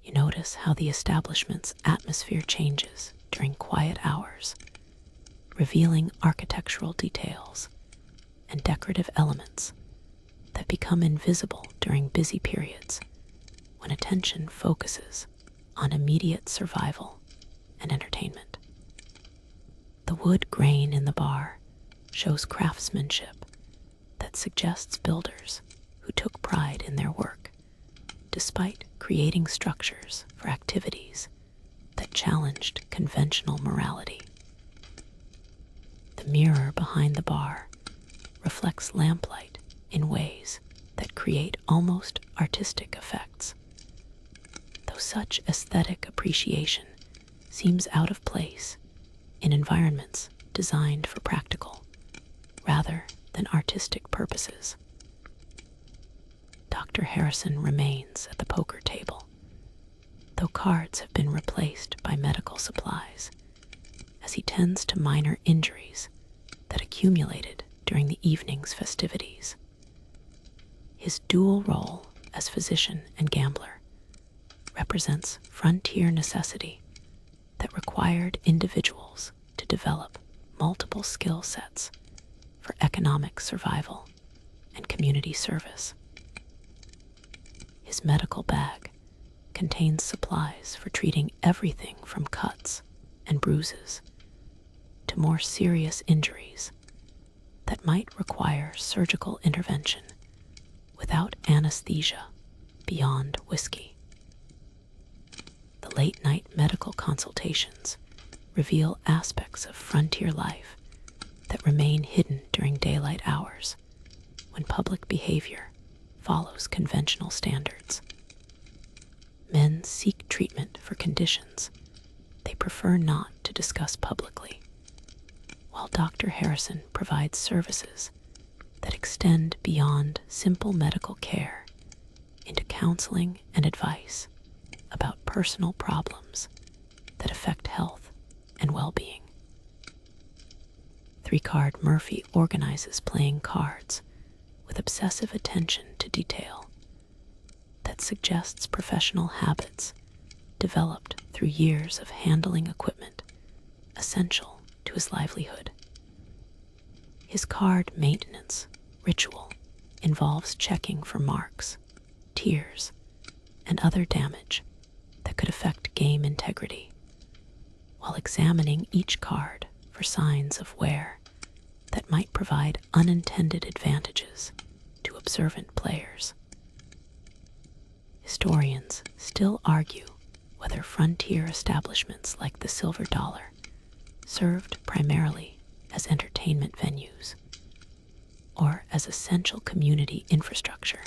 A: You notice how the establishment's atmosphere changes during quiet hours, revealing architectural details and decorative elements that become invisible during busy periods when attention focuses on immediate survival and entertainment. The wood grain in the bar shows craftsmanship that suggests builders who took pride in their work, despite creating structures for activities that challenged conventional morality. The mirror behind the bar reflects lamplight in ways that create almost artistic effects, though such aesthetic appreciation seems out of place in environments designed for practical rather than artistic purposes. Dr. Harrison remains at the poker table, though cards have been replaced by medical supplies, as he tends to minor injuries that accumulated during the evening's festivities. His dual role as physician and gambler represents frontier necessity that required individuals to develop multiple skill sets for economic survival and community service. His medical bag contains supplies for treating everything from cuts and bruises to more serious injuries that might require surgical intervention without anesthesia beyond whiskey. The late-night medical consultations reveal aspects of frontier life that remain hidden during daylight hours when public behavior follows conventional standards. Men seek treatment for conditions they prefer not to discuss publicly, while Dr. Harrison provides services that extend beyond simple medical care into counseling and advice about personal problems that affect health and well-being. Three-card Murphy organizes playing cards with obsessive attention to detail that suggests professional habits developed through years of handling equipment essential to his livelihood. His card maintenance ritual involves checking for marks, tears, and other damage that could affect game integrity, while examining each card for signs of wear that might provide unintended advantages to observant players. Historians still argue whether frontier establishments like the Silver Dollar served primarily as entertainment venues or as essential community infrastructure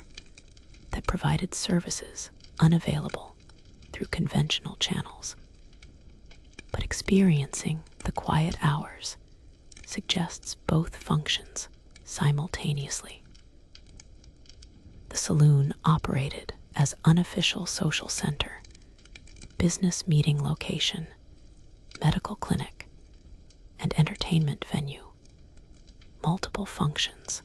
A: that provided services unavailable through conventional channels. But experiencing the quiet hours suggests both functions simultaneously. The saloon operated as unofficial social center, business meeting location, medical clinic, and entertainment venue, multiple functions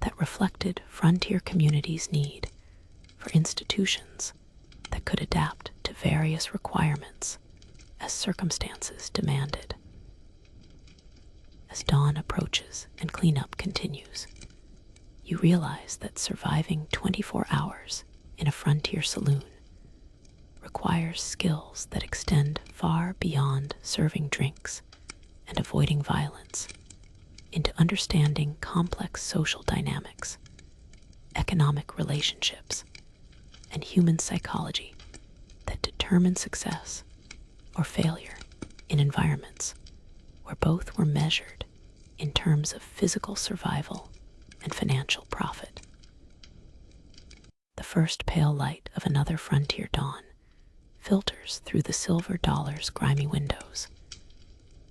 A: that reflected frontier communities' need for institutions that could adapt to various requirements as circumstances demanded. As dawn approaches and cleanup continues, you realize that surviving 24 hours in a frontier saloon requires skills that extend far beyond serving drinks and avoiding violence into understanding complex social dynamics, economic relationships, and human psychology that determine success or failure in environments where both were measured in terms of physical survival and financial profit. The first pale light of another frontier dawn filters through the Silver Dollar's grimy windows,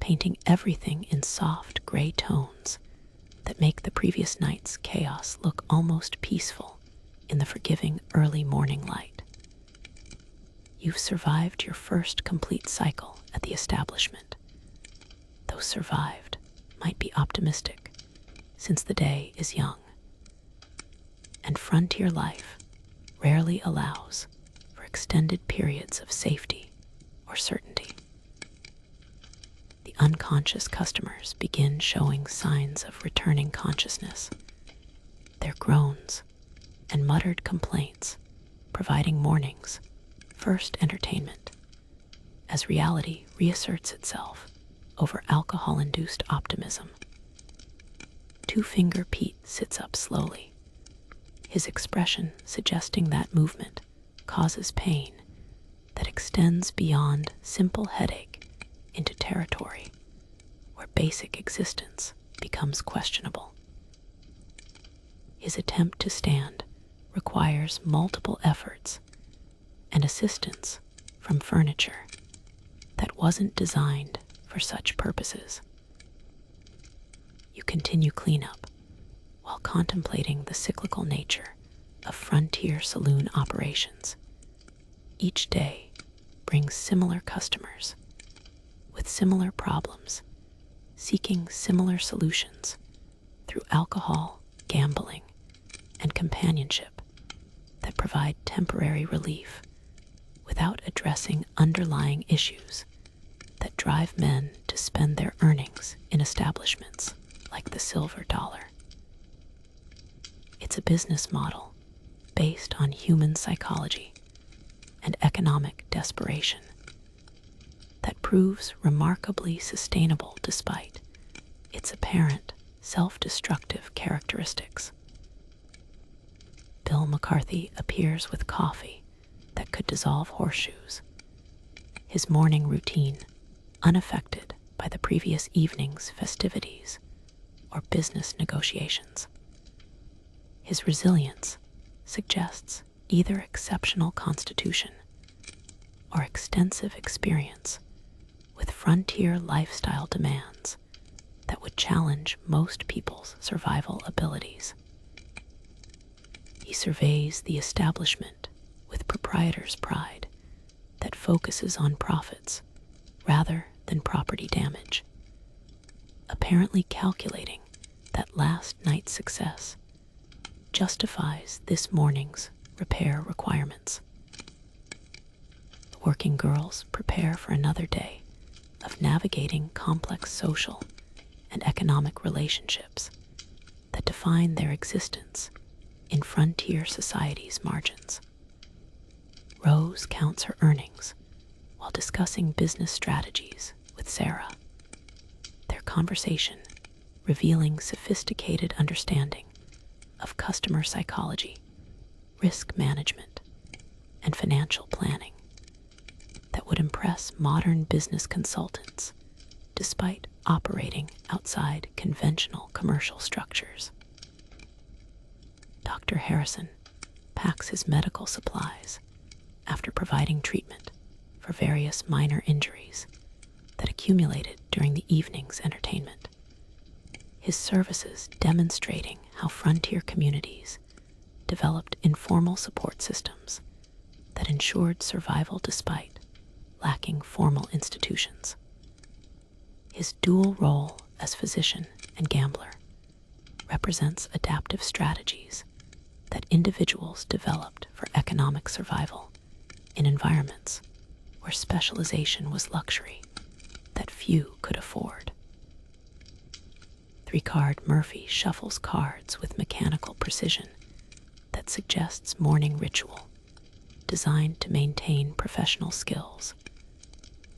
A: painting everything in soft gray tones that make the previous night's chaos look almost peaceful in the forgiving early morning light. You've survived your first complete cycle at the establishment, though survived might be optimistic since the day is young, and frontier life rarely allows for extended periods of safety or certainty. The unconscious customers begin showing signs of returning consciousness, their groans and muttered complaints providing morning's first entertainment as reality reasserts itself over alcohol-induced optimism. Two-Finger Pete sits up slowly, his expression suggesting that movement causes pain that extends beyond simple headache into territory where basic existence becomes questionable. His attempt to stand requires multiple efforts and assistance from furniture that wasn't designed for such purposes. You continue cleanup while contemplating the cyclical nature of frontier saloon operations. Each day brings similar customers with similar problems, seeking similar solutions through alcohol, gambling, and companionship that provide temporary relief without addressing underlying issues that drive men to spend their earnings in establishments like the Silver Dollar. It's a business model based on human psychology and economic desperation that proves remarkably sustainable despite its apparent self-destructive characteristics. Bill McCarthy appears with coffee that could dissolve horseshoes, his morning routine unaffected by the previous evening's festivities or business negotiations. His resilience suggests either exceptional constitution or extensive experience with frontier lifestyle demands that would challenge most people's survival abilities. He surveys the establishment with proprietor's pride that focuses on profits rather than property damage, apparently calculating that last night's success justifies this morning's repair requirements. The working girls prepare for another day of navigating complex social and economic relationships that define their existence in frontier society's margins. Rose counts her earnings while discussing business strategies with Sarah, their conversation revealing sophisticated understanding of customer psychology, risk management, and financial planning that would impress modern business consultants despite operating outside conventional commercial structures. Dr. Harrison packs his medical supplies after providing treatment for various minor injuries that accumulated during the evening's entertainment. His services demonstrating how frontier communities developed informal support systems that ensured survival despite lacking formal institutions. His dual role as physician and gambler represents adaptive strategies that individuals developed for economic survival in environments where specialization was luxury that few could afford. Three-card Murphy shuffles cards with mechanical precision that suggests morning ritual designed to maintain professional skills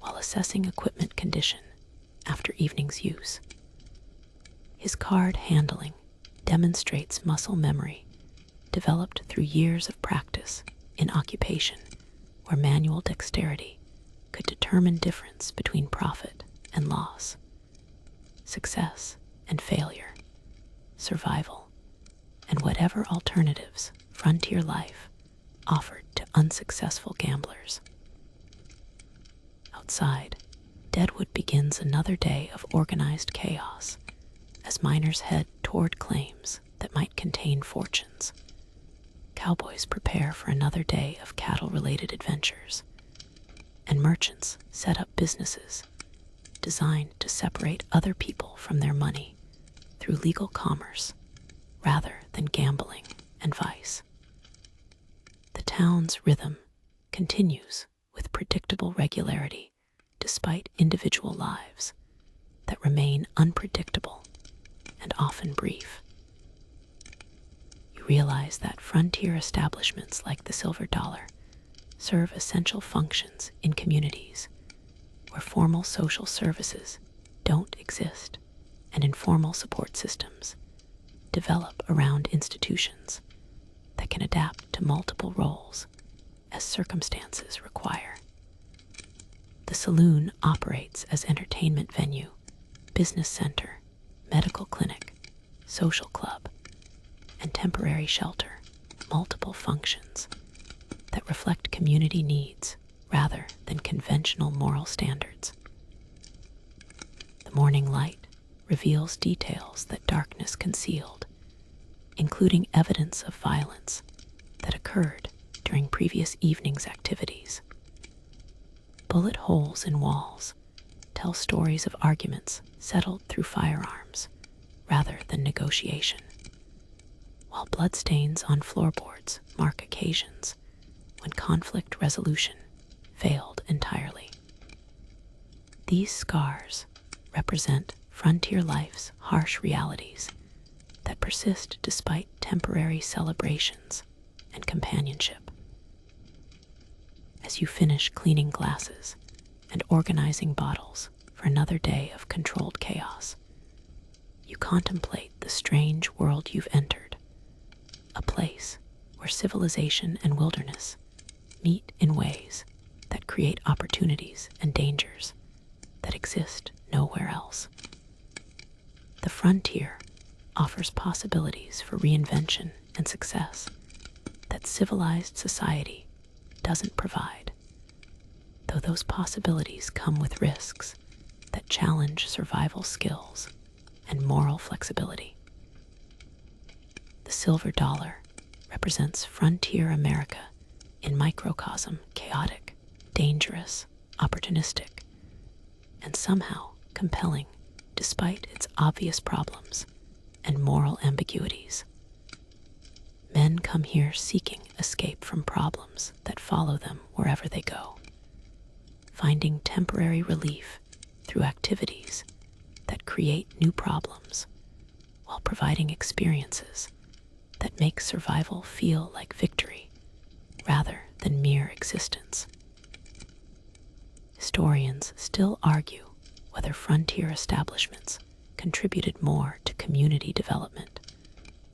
A: while assessing equipment condition after evening's use. His card handling demonstrates muscle memory developed through years of practice in occupation where manual dexterity could determine difference between profit and loss, success and failure, survival, and whatever alternatives frontier life offered to unsuccessful gamblers. Outside, Deadwood begins another day of organized chaos as miners head toward claims that might contain fortunes. Cowboys prepare for another day of cattle-related adventures, and merchants set up businesses designed to separate other people from their money through legal commerce rather than gambling and vice. The town's rhythm continues with predictable regularity despite individual lives that remain unpredictable and often brief. You realize that frontier establishments like the Silver Dollar serve essential functions in communities where formal social services don't exist and informal support systems develop around institutions that can adapt to multiple roles as circumstances require. The Saloon operates as entertainment venue, business center, medical clinic, social club, and temporary shelter, multiple functions that reflect community needs rather than conventional moral standards. The morning light reveals details that darkness concealed, including evidence of violence that occurred during previous evening's activities. Bullet holes in walls tell stories of arguments settled through firearms rather than negotiation, while bloodstains on floorboards mark occasions when conflict resolution failed entirely. These scars represent frontier life's harsh realities that persist despite temporary celebrations and companionship. As you finish cleaning glasses and organizing bottles for another day of controlled chaos, you contemplate the strange world you've entered, a place where civilization and wilderness meet in ways that create opportunities and dangers that exist nowhere else. The frontier offers possibilities for reinvention and success that civilized society doesn't provide, though those possibilities come with risks that challenge survival skills and moral flexibility. The Silver Dollar represents frontier America in microcosm, chaotic, dangerous, opportunistic, and somehow compelling despite its obvious problems and moral ambiguities. Men come here seeking escape from problems that follow them wherever they go, finding temporary relief through activities that create new problems while providing experiences that make survival feel like victory rather than mere existence. Historians still argue whether frontier establishments contributed more to community development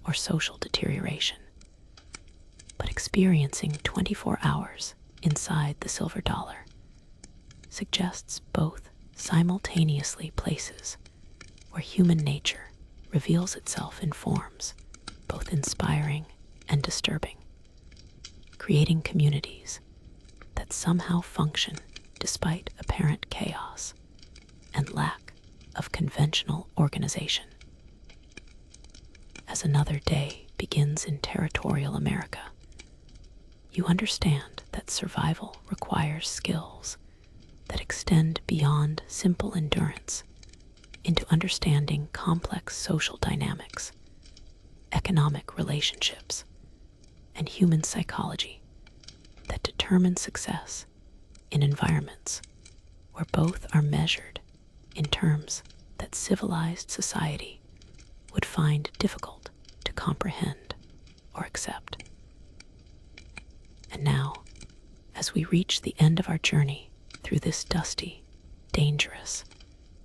A: or social deterioration. But experiencing 24 hours inside the silver dollar suggests both simultaneously places where human nature reveals itself in forms both inspiring and disturbing, creating communities that somehow function despite apparent chaos and lack of conventional organization. As another day begins in territorial America, you understand that survival requires skills that extend beyond simple endurance into understanding complex social dynamics, economic relationships, and human psychology that determine success in environments where both are measured in terms that civilized society would find difficult to comprehend or accept. And now, as we reach the end of our journey through this dusty, dangerous,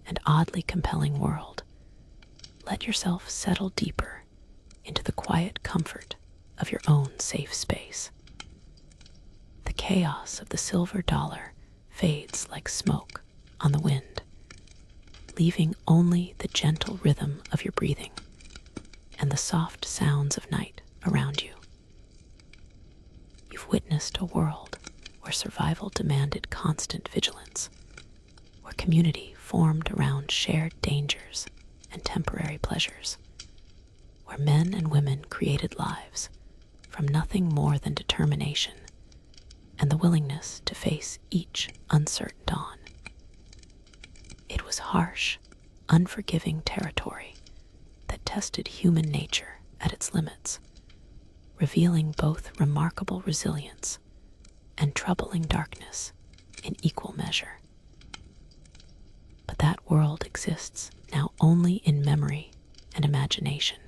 A: and oddly compelling world, let yourself settle deeper into the quiet comfort of your own safe space. The chaos of the silver dollar fades like smoke on the wind, leaving only the gentle rhythm of your breathing and the soft sounds of night around you. You've witnessed a world where survival demanded constant vigilance, where community formed around shared dangers and temporary pleasures, where men and women created lives from nothing more than determination and the willingness to face each uncertain dawn. It was harsh, unforgiving territory that tested human nature at its limits, revealing both remarkable resilience and troubling darkness in equal measure. But that world exists now only in memory and imagination,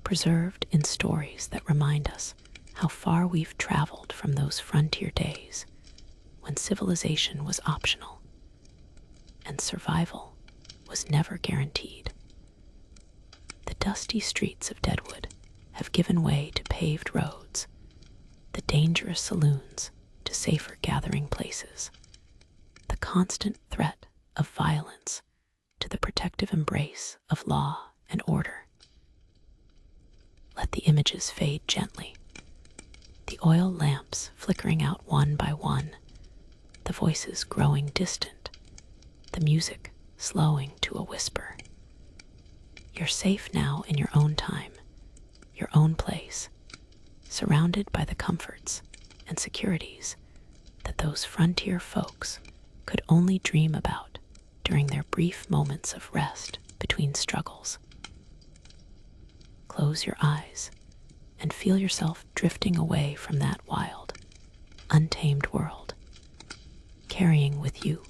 A: preserved in stories that remind us how far we've traveled from those frontier days when civilization was optional and survival was never guaranteed. The dusty streets of Deadwood have given way to paved roads, the dangerous saloons to safer gathering places, the constant threat of violence to the protective embrace of law and order. Let the images fade gently, the oil lamps flickering out one by one, the voices growing distant, the music slowing to a whisper. You're safe now in your own time, your own place, surrounded by the comforts and securities that those frontier folks could only dream about during their brief moments of rest between struggles. Close your eyes and feel yourself drifting away from that wild, untamed world, carrying with you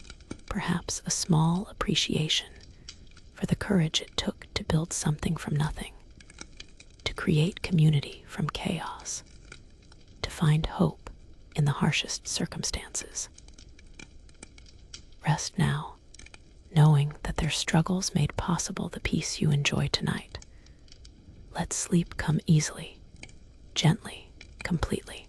A: perhaps a small appreciation for the courage it took to build something from nothing, to create community from chaos, to find hope in the harshest circumstances. Rest now, knowing that their struggles made possible the peace you enjoy tonight. Let sleep come easily, gently, completely.